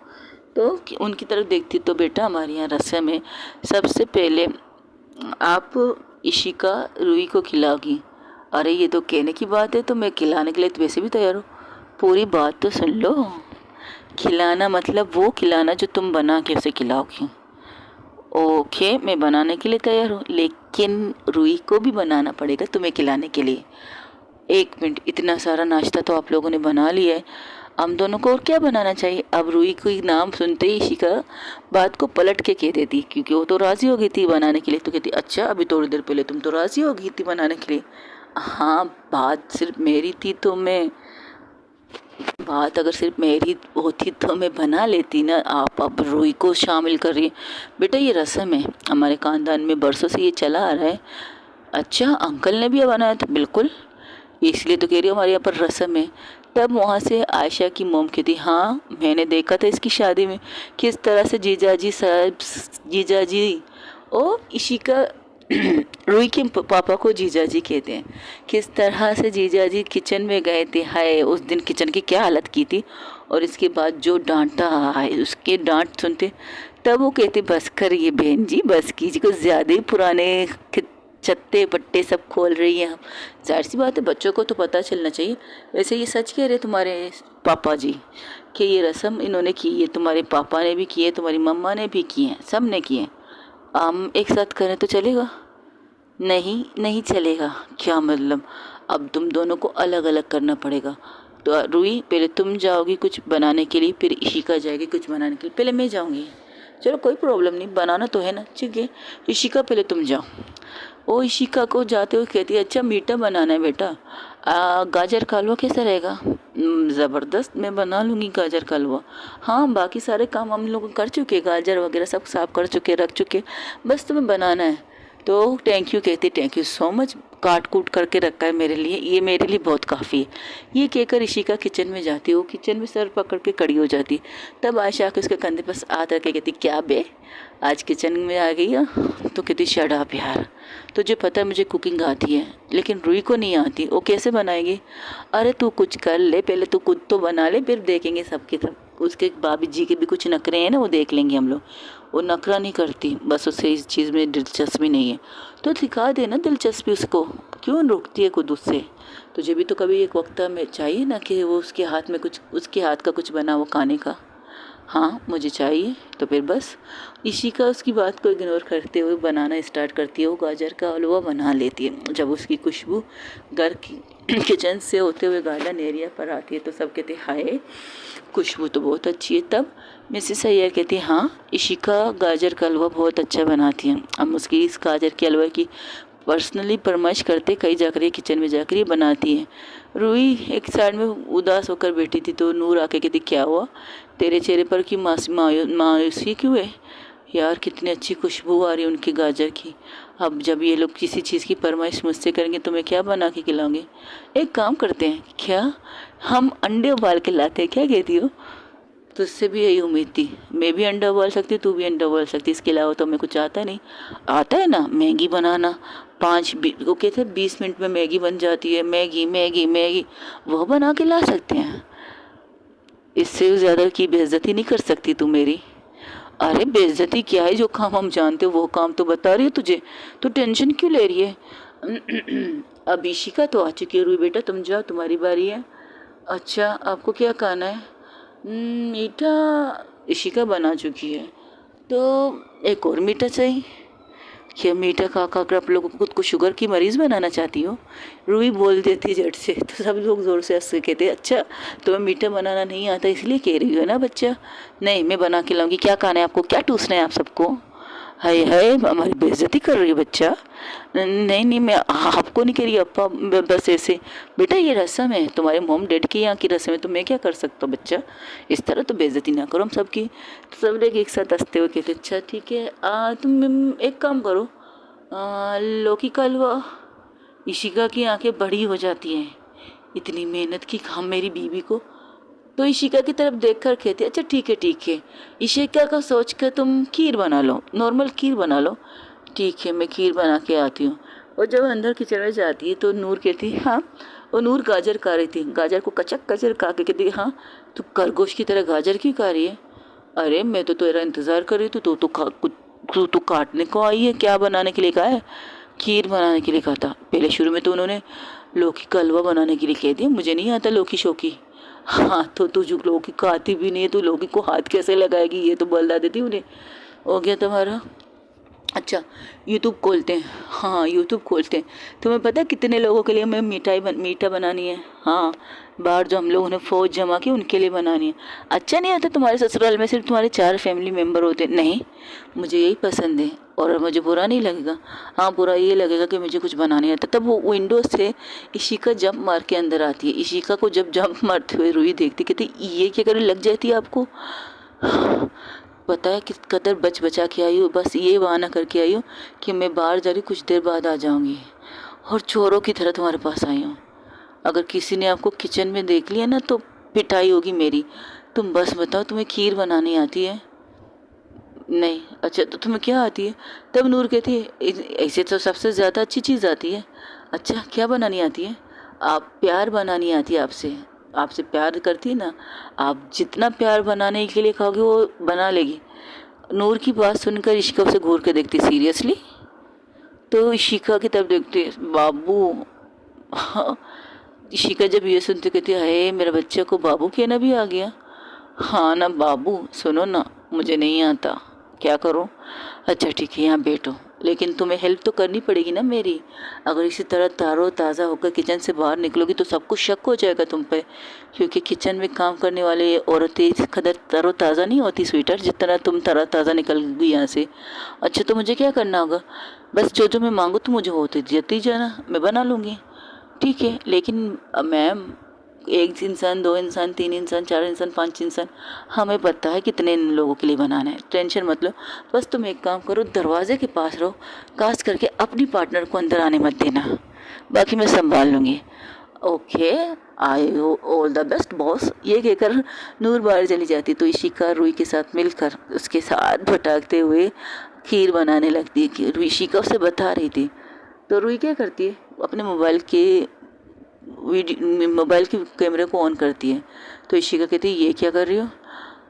तो उनकी तरफ देखती तो बेटा हमारे यहाँ रस्म है, सबसे पहले आप इशिका रूही को खिलाओगी। अरे ये तो कहने की बात है, तो मैं खिलाने के लिए तो वैसे भी तैयार हूँ, पूरी बात तो सुन लो। खिलाना मतलब वो खिलाना जो तुम बना के उसे खिलाओगी। ओके मैं बनाने के लिए तैयार हूँ, लेकिन रूही को भी बनाना पड़ेगा तुम्हें खिलाने के लिए। एक मिनट, इतना सारा नाश्ता तो आप लोगों ने बना लिया है, हम दोनों को और क्या बनाना चाहिए। अब रूही को नाम सुनते ही इशिका बात को पलट के कह देती, क्योंकि वो तो राज़ी हो गई थी बनाने के लिए। तो कहती अच्छा अभी थोड़ी देर पहले तुम तो राज़ी हो गई थी बनाने के लिए। हाँ बात सिर्फ मेरी थी तो मैं, बात अगर सिर्फ मेरी होती तो मैं बना लेती ना, आप अब रूही को शामिल कर रही है। बेटा ये रस्म है, हमारे ख़ानदान में बरसों से ये चला आ रहा है। अच्छा अंकल ने भी बनाया था? बिल्कुल, इसलिए तो कह रही हूँ हमारे यहाँ पर रस्म है। तब वहाँ से आयशा की मोम कहती हाँ मैंने देखा था इसकी शादी में किस तरह से जीजाजी और इशिका रूही के पापा को जीजाजी कहते हैं, किस तरह से जीजाजी किचन में गए थे। हाय उस दिन किचन की क्या हालत की थी, और इसके बाद जो डांटा है उसके डांट सुनते तब वो कहते बस कर ये बहन जी, बस कीजिए, कुछ ज़्यादा ही पुराने चत्ते पट्टे सब खोल रही हैं। जाहिर सी बात है बच्चों को तो पता चलना चाहिए। वैसे ये सच कह रहे तुम्हारे पापा जी कि ये रस्म इन्होंने की है, तुम्हारे पापा ने भी की है, तुम्हारी मम्मा ने भी की है, सब ने की है। हम एक साथ करें तो चलेगा? नहीं नहीं चलेगा। क्या मतलब? अब तुम दोनों को अलग अलग करना पड़ेगा। तो रूही पहले तुम जाओगी कुछ बनाने के लिए, फिर इशिका जाएगी कुछ बनाने के लिए, पहले मैं जाऊंगी। चलो कोई प्रॉब्लम नहीं, बनाना तो है ना, ठीक है। इशिका पहले तुम जाओ। वो इशिका को जाते हुए कहती है अच्छा मीठा बनाना है बेटा, गाजर का हलवा कैसा रहेगा? ज़बरदस्त, मैं बना लूँगी गाजर का हलवा। हाँ बाकी सारे काम हम लोग कर चुके, गाजर वगैरह सब साफ कर चुके, रख चुके, बस तुम्हें बनाना है। तो थैंक यू कहती, थैंक यू सो मच, काट कूट करके रखा है मेरे लिए, ये मेरे लिए बहुत काफ़ी है। ये कहकर ऋषिका किचन में जाती है, वो किचन में सर पकड़ के खड़ी हो जाती। तब आयशा आके उसके कंधे पर हाथ रख के कहती, क्या बे आज किचन में आ गई है? तो कहती, शट अप यार, तुझे पता है मुझे कुकिंग आती है, लेकिन रूही को नहीं आती, वो कैसे बनाएगी? अरे तू कुछ कर ले, पहले तू खुद तो बना ले, फिर देखेंगे सबकी तरफ। उसके भाभी जी के भी कुछ नखरे हैं ना, वो देख लेंगे हम लोग। वो नखरा नहीं करती, बस उसे इस चीज़ में दिलचस्पी नहीं है, तो सिखा देना दिलचस्पी उसको, क्यों रुकती है खुद उससे? तुझे भी तो कभी एक वक्त में चाहिए ना कि वो उसके हाथ में कुछ, उसके हाथ का कुछ बना वो खाने का। हाँ मुझे चाहिए। तो फिर बस इशिका उसकी बात को इग्नोर करते हुए बनाना स्टार्ट करती है। वो गाजर का हलवा बना लेती है। जब उसकी खुशबू घर की किचन से होते हुए गार्डन एरिया पर आती है तो सब कहते हैं, हाय खुशबू तो बहुत अच्छी है। तब मिसेस अय्यर कहती है, हाँ इशिका गाजर का हलवा बहुत अच्छा बनाती है। हम उसकी इस गाजर के हलवे की पर्सनली फरमाइश करते, कहीं जाकर ये किचन में जाकर ये बनाती है। रूही एक साइड में उदास होकर बैठी थी, तो नूर आके कहती, क्या हुआ तेरे चेहरे पर की मायूसी क्यों है? यार कितनी अच्छी खुशबू आ रही है उनकी गाजर की। अब जब ये लोग किसी चीज़ की फरमाइश मुझसे करेंगे तो मैं क्या बना के खिलाऊंगी? एक काम करते हैं, क्या हम अंडे उबाल के लाते हैं, क्या कहती हो? तुझसे भी यही उम्मीद थी, मैं भी अंडा उबाल सकती, तू भी अंडा उबाल सकती, इसके अलावा तो हमें कुछ आता नहीं। आता है ना मैगी बनाना, वो कहते हैं 20 मिनट में मैगी बन जाती है। मैगी मैगी मैगी वो बना के ला सकते हैं, इससे ज़्यादा की बेइज्जती नहीं कर सकती तू मेरी। अरे बेइज्जती क्या है, जो काम हम जानते हो वो काम तो बता रही है तुझे, तो टेंशन क्यों ले रही है? अब इशिका तो आ चुकी है। रूही बेटा तुम जाओ, तुम्हारी बारी है। अच्छा आपको क्या खाना है? मीठा इशिका बना चुकी है, तो एक और मीठा चाहिए। क्या मीठा खा खा कर आप लोगों को खुद को शुगर की मरीज़ बनाना चाहती हो? रूही बोल देती झट से, तो सब लोग ज़ोर से हंस के कहते, अच्छा तुम्हें मीठा बनाना नहीं आता इसलिए कह रही हो ना बच्चा? नहीं मैं बना के लाऊंगी। क्या खाना है आपको, क्या टूसना है आप सबको? हाय हाय हमारी बेइज्जती कर रही है बच्चा। नहीं नहीं मैं आपको नहीं कह रही अप्पा, बस ऐसे। बेटा ये रस्म है, तुम्हारे मॉम डैड की यहाँ की रस्म है, तो मैं क्या कर सकता हूँ बच्चा? इस तरह तो बेइज्जती ना करो हम सबकी। तो सब लोग एक साथ हंसते हुए कहते, अच्छा ठीक है तुम एक काम करो, लौकी का हलवा। इशिका की आंखें बड़ी हो जाती हैं, इतनी मेहनत की काम मेरी बीवी को। तो इशिका की तरफ देखकर कहते, अच्छा ठीक है ठीक है, इशिका का सोच कर तुम खीर बना लो, नॉर्मल खीर बना लो। ठीक है मैं खीर बना के आती हूँ। और जब अंदर किचन में जाती है तो नूर कहती है, हाँ। और नूर गाजर खा रही थी, गाजर को कचक कचर खा के कहती, हाँ तू खरगोश की तरह गाजर क्यों खा रही है? अरे मैं तो तेरा इंतज़ार कर रही थी, तू काटने को आई है, क्या बनाने के लिए कहा है? खीर बनाने के लिए कहा था। पहले शुरू में तो उन्होंने लौकी का हलवा बनाने के लिए कह दिया, मुझे नहीं आता लौकी शौकी। हाँ तो तुझे लौकी को आती भी नहीं है, तो लौकी को हाथ कैसे लगाएगी, ये तो बता देती उन्हें। हो गया तुम्हारा। अच्छा यूट्यूब खोलते हैं, हाँ यूट्यूब खोलते हैं। तुम्हें पता है कितने लोगों के लिए मैं मीठा बनानी है? हाँ बाहर जो हम लोगों ने फ़ौज जमा की उनके लिए बनानी है। अच्छा नहीं आता तुम्हारे ससुराल में सिर्फ तुम्हारे 4 फैमिली मेम्बर होते? नहीं मुझे यही पसंद है, और मुझे बुरा नहीं लगेगा। हाँ बुरा ये लगेगा कि मुझे कुछ बनाने आता। तब वो विंडो से इशिका जंप मार के अंदर आती है। इशिका को जब जंप मारते हुए रूही देखती, कहती ये क्या करे, लग जाती है आपको? पता है किस कदर बच बचा के आई हूँ, बस ये बहाना करके आई हूँ कि मैं बाहर जा रही, कुछ देर बाद आ जाऊँगी, और चोरों की तरह तुम्हारे पास आई हूँ। अगर किसी ने आपको किचन में देख लिया ना तो पिटाई होगी मेरी। तुम बस बताओ तुम्हें खीर बनानी आती है? नहीं। अच्छा तो तुम्हें क्या आती है? तब नूर कहती है, ऐसे तो सबसे ज़्यादा अच्छी चीज़ आती है। अच्छा क्या बनानी आती है? आप प्यार बनानी आती है आपसे, आपसे प्यार करती है ना, आप जितना प्यार बनाने के लिए कहोगे वो बना लेगी। नूर की बात सुनकर इशिका उसे घूर के देखती, सीरियसली? तो इशिका की तरफ देखती, बाबू। इशिका जब ये सुनती कहती है, मेरा बच्चा को बाबू कहना भी आ गया। हाँ ना बाबू, सुनो ना मुझे नहीं आता, क्या करूँ? अच्छा ठीक है यहाँ बैठो, लेकिन तुम्हें हेल्प तो करनी पड़ेगी ना मेरी। अगर इसी तरह तारो ताज़ा होकर किचन से बाहर निकलोगी तो सबको शक हो जाएगा तुम पे, क्योंकि किचन में काम करने वाले औरतें इस कदर तरो ताज़ा नहीं होती स्वीटर, जितना तुम तरो ताज़ा निकल गई यहाँ से। अच्छा तो मुझे क्या करना होगा? बस जो जो मैं मांगूँ तो मुझे होती देती जाना, मैं बना लूँगी। ठीक है लेकिन मैम, 1 इंसान, 2 इंसान, 3 इंसान, 4 इंसान, 5 इंसान, हमें पता है कितने लोगों के लिए बनाना है, टेंशन मत लो। बस तुम एक काम करो, दरवाजे के पास रहो, खास करके अपनी पार्टनर को अंदर आने मत देना। बाकी मैं संभाल लूँगी। ओके, आई हो ऑल द बेस्ट बॉस। ये कहकर नूर बाहर चली जाती तो इशिका रुई के साथ मिलकर उसके साथ भटकते हुए खीर बनाने लगती है। कि रुई इशिका उसे बता रही थी। तो रुई क्या करती है, अपने मोबाइल के कैमरे को ऑन करती है। तो इशिका कहती है, ये क्या कर रही हो?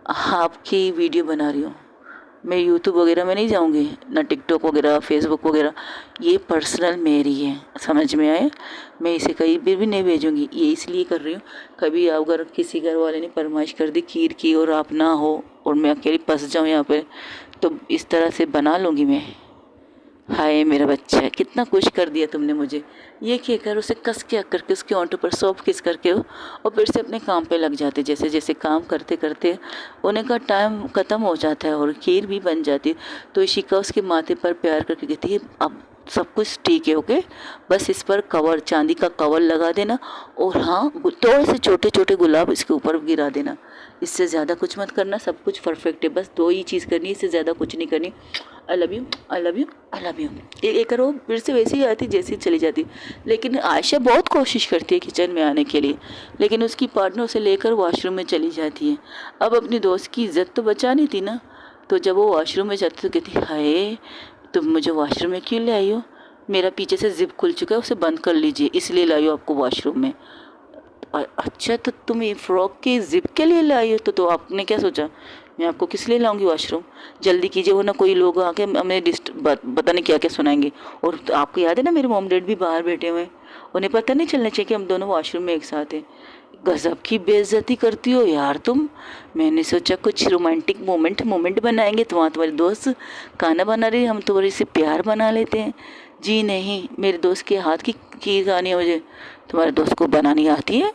आपकी वीडियो बना रही हूँ। मैं यूट्यूब वगैरह में नहीं जाऊँगी, ना टिकटॉक वगैरह, फेसबुक वगैरह। ये पर्सनल मेरी है, समझ में आए? मैं इसे कहीं भी नहीं भेजूँगी। ये इसलिए कर रही हूँ, कभी अगर किसी घर वाले ने फरमाइश कर दी खीर की और आप ना हो और मैं अकेली फंस जाऊँ यहाँ पर, तो इस तरह से बना लूँगी मैं। हाय मेरा बच्चा, कितना खुश कर दिया तुमने मुझे। ये कहकर उसे कस के करके उसके होंठों पर सौंप किस करके और फिर से अपने काम पे लग जाते। जैसे जैसे काम करते करते उन्हें का टाइम ख़त्म हो जाता है और खीर भी बन जाती। तो इशिका उसके माथे पर प्यार करके कहती है, अब सब कुछ ठीक है, ओके, बस इस पर कवर, चांदी का कवर लगा देना और हाँ, थोड़े से छोटे छोटे गुलाब इसके ऊपर गिरा देना। इससे ज़्यादा कुछ मत करना, सब कुछ परफेक्ट है, बस 2 ही चीज़ करनी है, इससे ज़्यादा कुछ नहीं करनी। आई love you, I love you, I love you. एक करो, फिर से वैसे ही आती जैसी चली जाती। लेकिन आयशा बहुत कोशिश करती है किचन में आने के लिए, लेकिन उसकी पार्टनर उसे लेकर वॉशरूम में चली जाती है। अब अपनी दोस्त की इज्जत तो बचानी थी ना। तो जब वो वॉशरूम में जाती तो कहती, हाय तुम मुझे वॉशरूम में क्यों ले आई हो? मेरा पीछे से जिप खुल चुका है, उसे बंद कर लीजिए, इसलिए लाई हो आपको वॉशरूम में। अच्छा, तो तुम ये फ्रॉक के जिप के लिए लाई हो? तो आपने क्या सोचा मैं आपको किस लिए लाऊंगी वॉशरूम? जल्दी कीजिए वरना कोई लोग आके हमें पता नहीं क्या क्या सुनाएंगे। और तो आपको याद है ना, मेरे मॉम डैड भी बाहर बैठे हुए हैं, उन्हें पता नहीं चलना चाहिए कि हम दोनों वॉशरूम में एक साथ हैं। गजब की बेइज्जती करती हो यार तुम। मैंने सोचा कुछ रोमांटिक मोमेंट बनाएंगे, तो वहाँ तुम्हारी दोस्त खाना बना रही, हम तुम्हारे से प्यार बना लेते हैं। जी नहीं, मेरे दोस्त के हाथ की खीर खानी है मुझे। तुम्हारे दोस्त को बनानी आती है?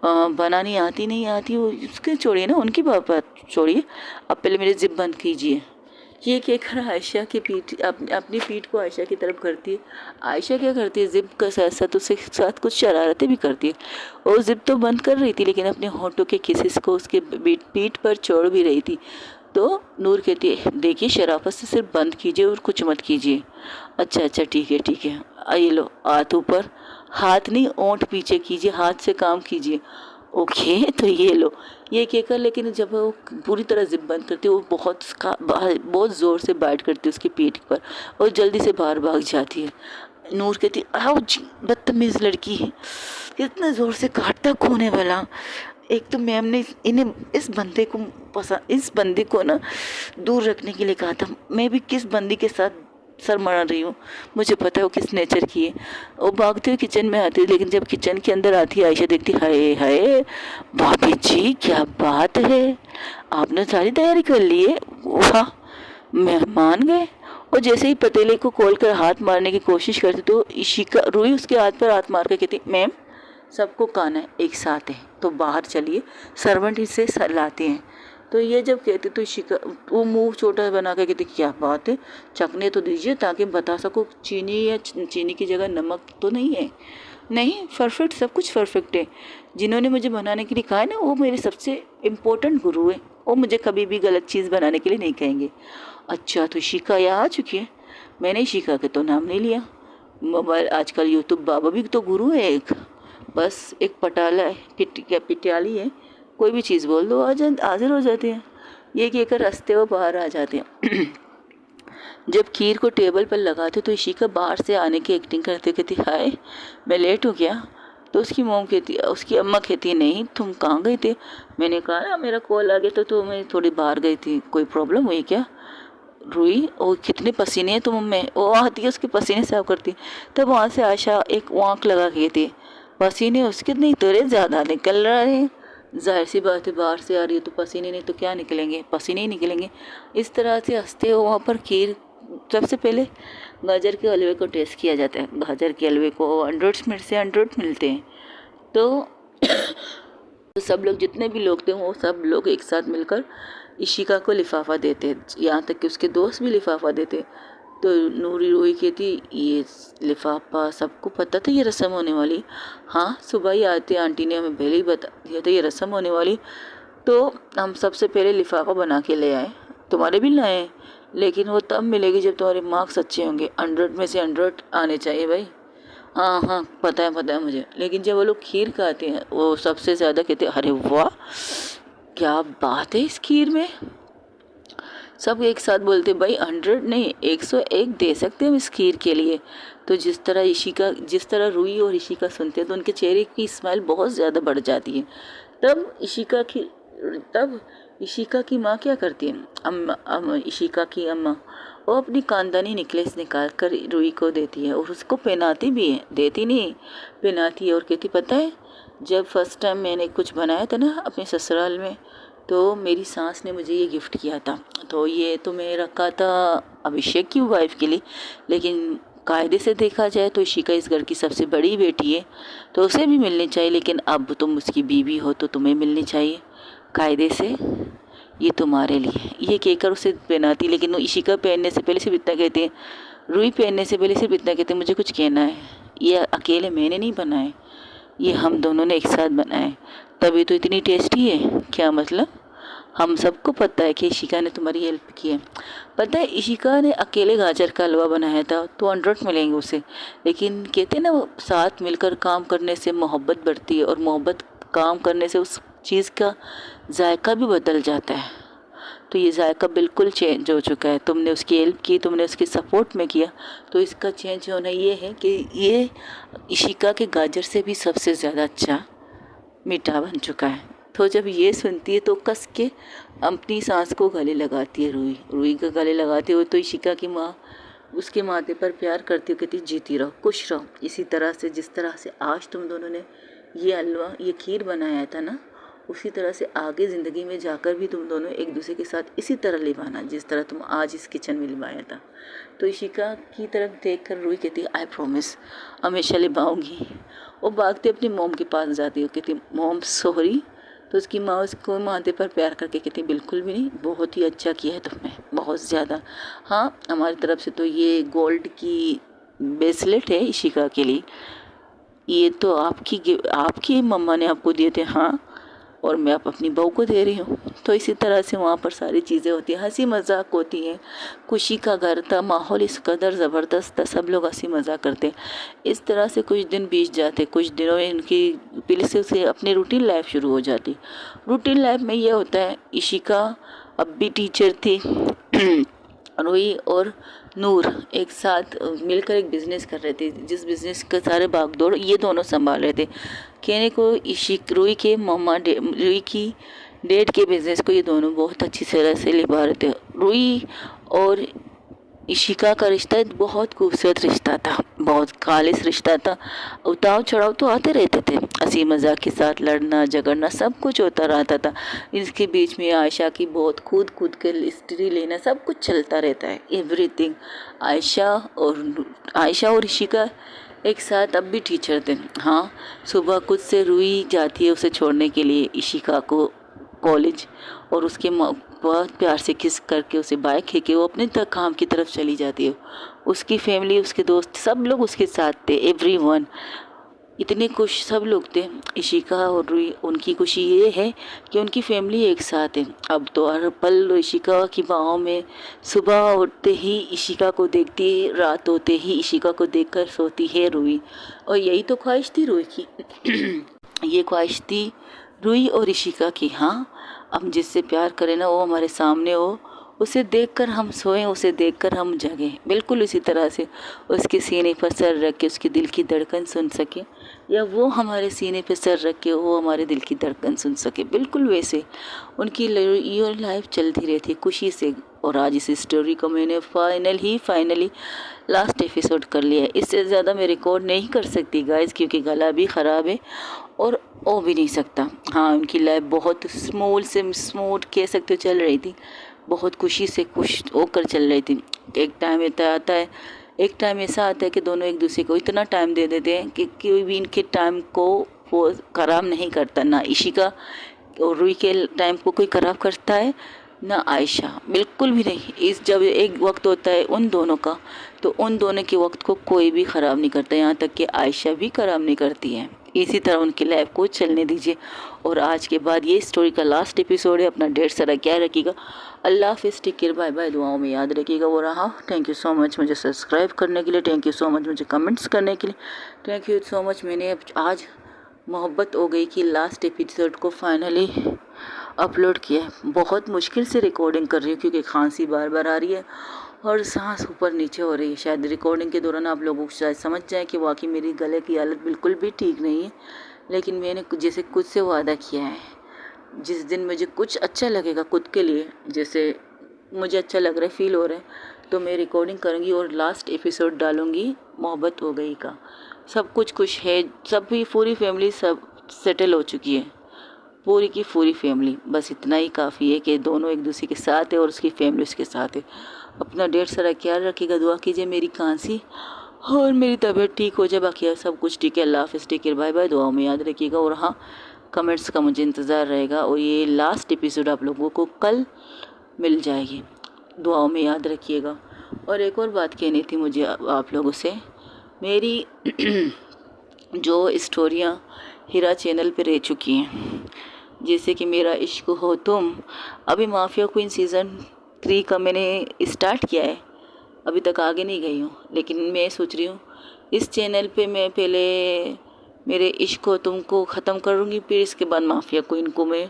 बनानी आती नहीं आती वो उसके छोड़िए ना, उनकी बात छोड़िए, अब पहले मेरे जिप बंद कीजिए। ये कहकर आयशा की अपनी पीठ को आयशा की तरफ करती है। आयशा क्या करती है, जिप का साथ साथ उसके साथ कुछ शरारतें भी करती है। और जिप तो बंद कर रही थी, लेकिन अपने होंठों के किसिस को उसके पीठ पर छोड़ भी रही थी। तो नूर कहती है, देखिए शराफत से सिर्फ बंद कीजिए और कुछ मत कीजिए। अच्छा ठीक है, आइए लो, हाथ ऊपर, हाथ नहीं ओंठ पीछे कीजिए, हाथ से काम कीजिए। ओके, तो ये लो, ये कहकर, लेकिन जब वो पूरी तरह जिप बंद करती है, वो बहुत ज़ोर से बाइट करती है उसकी पीठ पर और जल्दी से बाहर भाग जाती है। नूर कहती है, आउच, बदतमीज़ लड़की है, इतने ज़ोर से काटता कौन है भला? एक तो मैम ने इन्हें इस बंदे को ना दूर रखने के लिए कहा था। मैं भी किस बंदी के साथ सर मरा रही हूँ, मुझे पता है वो किस नेचर की है। वो भागते हुए किचन में आती है, लेकिन जब किचन के अंदर आती है आयशा देखती, हाय हाय भाभी जी क्या बात है, आपने सारी तैयारी कर ली है, वाह, मेहमान गए। और जैसे ही पतीले को खोल कर हाथ मारने की कोशिश करती तो इशिका रुई उसके हाथ पर हाथ मार कर कहती, मैम सबको खाना है एक साथ है, तो बाहर चलिए, सर्वेंट इसे लाते हैं। तो ये जब कहती तो इशिका वो मुंह छोटा बना कर कहती, क्या बात है, चखने तो दीजिए ताकि बता सको चीनी या चीनी की जगह नमक तो नहीं है। नहीं, परफेक्ट, सब कुछ परफेक्ट है। जिन्होंने मुझे बनाने के लिए कहा है ना, वो मेरे सबसे इम्पोर्टेंट गुरु है, वो मुझे कभी भी गलत चीज़ बनाने के लिए नहीं कहेंगे। अच्छा, तो शिका यहाँ आ चुकी है? मैंने शिका के तो नाम नहीं लिया। मोबाइल आजकल यूट्यूब बाबा भी तो गुरु है एक, बस एक पटाला है, पिटाली है, कोई भी चीज़ बोल दो हाजिर हो जाते हैं। ये कहकर हंसते हुए बाहर आ जाते हैं। जब खीर को टेबल पर लगाते तो इशिका बाहर से आने की एक्टिंग करते कहती, हाय मैं लेट हो गया। तो उसकी अम्मा कहती, नहीं तुम कहाँ गए थे? मैंने कहा ना मेरा कॉल आ गया तो मैं थोड़ी बाहर गई थी, कोई प्रॉब्लम हुई क्या? रुई, और कितने पसीने हैं तुम में। वो आती है उसके पसीने साफ करती। तब वहाँ से आशा एक वाँक लगा के थी, पसीने उसके नहीं तेरे ज़्यादा निकल रहे हैं। जाहिर सी बात है, बाहर से आ रही है तो पसीने नहीं तो क्या निकलेंगे, पसीने ही निकलेंगे। इस तरह से हंसते हो वहाँ पर खीर। सबसे पहले गाजर के हलवे को टेस्ट किया जाता है। गाजर के हलवे को 100 में से 100 मिलते हैं। तो सब लोग, जितने भी लोग थे वो सब लोग एक साथ मिलकर इशिका को लिफाफा देते, यहाँ तक कि उसके दोस्त भी लिफाफा देते। तो नूरी रोई कहती, ये लिफाफा सबको पता था ये रस्म होने वाली? हाँ, सुबह ही आते आंटी ने हमें पहले ही बता दिया था ये रस्म होने वाली, तो हम सबसे पहले लिफाफा बना के ले आए। तुम्हारे भी लाए, लेकिन वो तब मिलेगी जब तुम्हारे मार्क्स अच्छे होंगे, 100 में से 100 आने चाहिए भाई। हाँ हाँ, पता है मुझे, लेकिन जब वो लोग खीर खाते हैं वो सबसे ज़्यादा कहते हैं अरे वाह क्या बात है इस खीर में। सब एक साथ बोलते भाई 100 नहीं 101 दे सकते हम इस खीर के लिए। तो जिस तरह रूही और इशिका सुनते हैं तो उनके चेहरे की स्माइल बहुत ज़्यादा बढ़ जाती है। तब इशिका की माँ क्या करती है, इशिका की अम्मा वो अपनी खानदानी नेकलेस निकाल कर रूही को देती है और उसको पहनाती भी है, देती नहीं पहनाती है और कहती पता है जब फर्स्ट टाइम मैंने कुछ बनाया था ना अपने ससुराल में तो मेरी सास ने मुझे ये गिफ्ट किया था, तो ये तो मैं रखा था अभिषेक की वाइफ के लिए, लेकिन कायदे से देखा जाए तो इशिका इस घर की सबसे बड़ी बेटी है तो उसे भी मिलनी चाहिए, लेकिन अब तुम उसकी बीवी हो तो तुम्हें मिलनी चाहिए कायदे से, ये तुम्हारे लिए। ये कहकर उसे पहनाती, लेकिन वो इशिका पहनने से पहले सिर्फ इतना कहते हैं, रूही पहनने से पहले सिर्फ इतना कहते हैं मुझे कुछ कहना है, ये अकेले मैंने नहीं बनाए, ये हम दोनों ने एक साथ बनाए तभी तो इतनी टेस्टी है। क्या मतलब, हम सबको पता है कि इशिका ने तुम्हारी हेल्प की है। पता है इशिका ने अकेले गाजर का हलवा बनाया था तो 100 मिलेंगे उसे, लेकिन कहते हैं ना वो साथ मिलकर काम करने से मोहब्बत बढ़ती है और मोहब्बत काम करने से उस चीज़ का जायका भी बदल जाता है। तो ये जायका बिल्कुल चेंज हो चुका है, तुमने उसकी हेल्प की, तुमने उसके सपोर्ट में किया, तो इसका चेंज होना ये है कि ये इशिका के गाजर से भी सबसे ज़्यादा अच्छा मीठा बन चुका है। तो जब ये सुनती है तो कस के अपनी सांस को गले लगाती है, रूही का गले लगाते हुए तो इशिका की माँ उसके माथे पर प्यार करती हुई कहती जीती रहो खुश रहो, इसी तरह से जिस तरह से आज तुम दोनों ने ये हलवा ये खीर बनाया था ना, उसी तरह से आगे ज़िंदगी में जाकर भी तुम दोनों एक दूसरे के साथ इसी तरह निभाना जिस तरह तुम आज इस किचन में निभाया था। तो इशिका की तरफ देख कर रूही कहती है आई प्रॉमिस हमेशा निभाऊंगी। वो भागते अपनी मोम के पास जाती है, कहती मोम सॉरी। तो उसकी माँ उसको माथे पर प्यार करके कहती बिल्कुल भी नहीं, बहुत ही अच्छा किया है तुमने, बहुत ज़्यादा। हाँ हमारी तरफ से तो ये गोल्ड की ब्रेसलेट है इशिका के लिए, ये तो आपकी मम्मा ने आपको दिए थे। हाँ, और मैं अब अपनी बहू को दे रही हूँ। तो इसी तरह से वहाँ पर सारी चीज़ें होती हैं, हंसी मजाक होती हैं, खुशी का घर था, माहौल इस कदर ज़बरदस्त था, सब लोग हंसी मजाक करते। इस तरह से कुछ दिन बीत जाते, कुछ दिनों में इनकी फिर से अपनी रूटीन लाइफ शुरू हो जाती। रूटीन लाइफ में ये होता है इशिका अब भी टीचर थी रूही और नूर एक साथ मिलकर एक बिज़नेस कर रहे थे, जिस बिज़नेस के सारे भागदौड़ ये दोनों संभाल रहे थे। कहने को रूही के रूही की डेट के बिज़नेस को ये दोनों बहुत अच्छी तरह से निभा रहे थे। रूही और इशिका का रिश्ता बहुत खूबसूरत रिश्ता था, बहुत खालिश रिश्ता था। उतार चढ़ाव तो आते रहते थे, हंसी मजाक के साथ लड़ना झगड़ना सब कुछ होता रहता था। इसके बीच में आयशा की बहुत खुद के हिस्ट्री लेना सब कुछ चलता रहता है, एवरीथिंग। आयशा और इशिका एक साथ अब भी टीचर थे। हाँ, सुबह खुद से रूही जाती है उसे छोड़ने के लिए इशिका को कॉलेज, और उसके बहुत प्यार से किस करके उसे बाइक के वो अपने तक काम की तरफ चली जाती है। उसकी फैमिली उसके दोस्त सब लोग उसके साथ थे, एवरीवन इतने खुश सब लोग थे। इशिका और रूही उनकी खुशी ये है कि उनकी फैमिली एक साथ है। अब तो हर पल इशिका की बाहों में, सुबह उठते ही इशिका को देखती है, रात होते ही इशिका को देखकर सोती है रूही। और यही तो ख्वाहिश थी रूही की ये ख्वाहिश थी रूही और इशिका की। हाँ, हम जिससे प्यार करें ना वो हमारे सामने हो, उसे देखकर हम सोएं, उसे देखकर हम जगें, बिल्कुल इसी तरह से उसके सीने पर सर रख के उसके दिल की धड़कन सुन सके, या वो हमारे सीने पर सर रख के वो हमारे दिल की धड़कन सुन सके, बिल्कुल वैसे उनकी ये लाइफ चलती रहती खुशी से। और आज इस स्टोरी को मैंने फाइनली लास्ट एपिसोड कर लिया है। इससे ज़्यादा मैं रिकॉर्ड नहीं कर सकती गाइस, क्योंकि गला भी ख़राब है और हो भी नहीं सकता। हाँ, उनकी लाइफ बहुत स्मूथ कह सकते हो चल रही थी, बहुत खुशी से खुश होकर चल रही थी। एक टाइम ऐसा आता है कि दोनों एक दूसरे को इतना टाइम दे देते हैं कि कोई भी इनके टाइम को वो ख़राब नहीं करता, ना इशिका और रूही के टाइम को कोई ख़राब करता है ना आयशा, बिल्कुल भी नहीं। जब एक वक्त होता है उन दोनों का, तो उन दोनों के वक्त को कोई भी ख़राब नहीं करता, यहाँ तक कि आयशा भी ख़राब नहीं करती है। इसी तरह उनकी लाइफ को चलने दीजिए। और आज के बाद ये स्टोरी का लास्ट एपिसोड है। अपना ढेर सारा ख्याल रखिएगा। अल्लाह हाफिज़, टेक केयर, बाय बाय। दुआओं में याद रखिएगा। वो रहा, थैंक यू सो मच मुझे सब्सक्राइब करने के लिए, थैंक यू सो मच मुझे कमेंट्स करने के लिए, थैंक यू सो मच। मैंने आज मोहब्बत हो गई कि लास्ट एपिसोड को फाइनली अपलोड किया है। बहुत मुश्किल से रिकॉर्डिंग कर रही हूँ क्योंकि खांसी बार बार आ रही है और सांस ऊपर नीचे हो रही है। शायद रिकॉर्डिंग के दौरान आप लोगों को शायद समझ जाए कि वाकई मेरी गले की हालत बिल्कुल भी ठीक नहीं है। लेकिन मैंने जैसे खुद से वादा किया है, जिस दिन मुझे कुछ अच्छा लगेगा खुद के लिए, जैसे मुझे अच्छा लग रहा है, फील हो रहा है, तो मैं रिकॉर्डिंग करूँगी और लास्ट एपिसोड डालूँगी मोहब्बत हो गई का। सब कुछ खुश है, सभी पूरी फैमिली सब सेटल हो चुकी है, पूरी की पूरी फैमिली। बस इतना ही काफ़ी है कि दोनों एक दूसरे के साथ है और उसकी फैमिली उसके साथ है। अपना ढेर सारा ख्याल रखिएगा। दुआ कीजिए मेरी खांसी और मेरी तबीयत ठीक हो जाए। बाकी सब कुछ ठीक है। अल्लाह हाफिज़, टेक केयर, बाय बाय। दुआओं में याद रखिएगा। और हाँ, कमेंट्स का मुझे इंतज़ार रहेगा। और ये लास्ट एपिसोड आप लोगों को कल मिल जाएगी। दुआओं में याद रखिएगा। और एक और बात कहनी थी मुझे आप लोगों से। मेरी जो स्टोरियाँ हीरा चैनल पे रह चुकी हैं, जैसे कि मेरा इश्क हो तुम, अभी माफिया क्वीन सीज़न 3 का मैंने स्टार्ट किया है, अभी तक आगे नहीं गई हूँ। लेकिन मैं सोच रही हूँ इस चैनल पे मैं पहले मेरे इश्क हो तुम को ख़त्म करूँगी, फिर इसके बाद माफिया क्वीन को मैं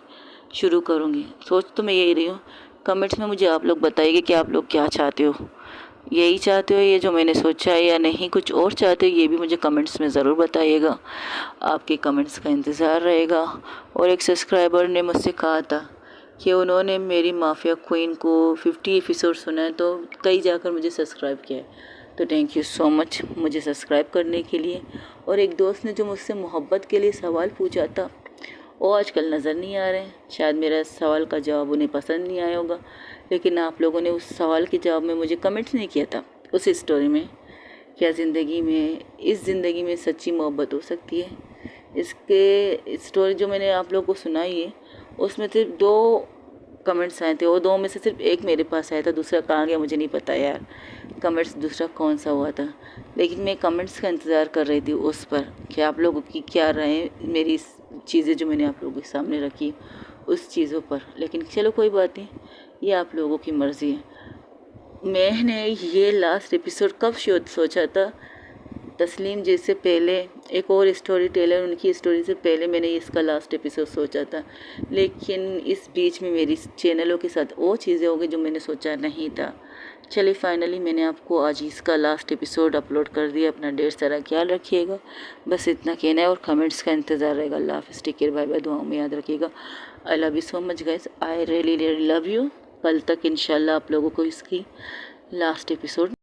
शुरू करूँगी। सोच तो मैं यही रही हूँ। कमेंट्स में मुझे आप लोग बताइए कि आप लोग क्या चाहते हो, यही चाहते हो ये जो मैंने सोचा है, या नहीं कुछ और चाहते हो, ये भी मुझे कमेंट्स में ज़रूर बताइएगा। आपके कमेंट्स का इंतज़ार रहेगा। और एक सब्सक्राइबर ने मुझसे कहा था कि उन्होंने मेरी माफिया क्वीन को 50 एपिसोड सुना है, तो कई जाकर मुझे सब्सक्राइब किया है। तो थैंक यू सो मच मुझे सब्सक्राइब करने के लिए। और एक दोस्त ने जो मुझसे मोहब्बत के लिए सवाल पूछा था, वो आजकल नज़र नहीं आ रहे हैं। शायद मेरा सवाल का जवाब उन्हें पसंद नहीं आया होगा, लेकिन आप लोगों ने उस सवाल के जवाब में मुझे कमेंट्स नहीं किया था उस स्टोरी में। क्या ज़िंदगी में, इस ज़िंदगी में सच्ची मोहब्बत हो सकती है? इसके स्टोरी जो मैंने आप लोगों को सुनाई है, उसमें सिर्फ 2 कमेंट्स आए थे, और 2 में से सिर्फ एक मेरे पास आया था, दूसरा कहाँ गया मुझे नहीं पता यार। कमेंट्स दूसरा कौन सा हुआ था, लेकिन मैं कमेंट्स का इंतज़ार कर रही थी उस पर कि आप लोगों की क्या राय मेरी चीज़ें जो मैंने आप लोगों के सामने रखी उस चीज़ों पर। लेकिन चलो कोई बात नहीं, ये आप लोगों की मर्ज़ी है। मैंने ये लास्ट एपिसोड कब सोचा था, तस्लीम जैसे पहले एक और स्टोरी टेलर, उनकी स्टोरी से पहले मैंने इसका लास्ट एपिसोड सोचा था। लेकिन इस बीच में मेरी चैनलों के साथ वो चीज़ें हो गई जो मैंने सोचा नहीं था। चलिए फाइनली मैंने आपको आज इसका लास्ट एपिसोड अपलोड कर दिया। अपना ढेर सारा ख्याल रखिएगा। बस इतना कहना है और कमेंट्स का इंतज़ार रहेगा। अल्लाह हाफिज़, टेक केयर, बाय बाय। दुआओं में याद रखिएगा। आई love you so much guys, I really love you. कल तक इंशाल्लाह आप लोगों को इसकी लास्ट एपिसोड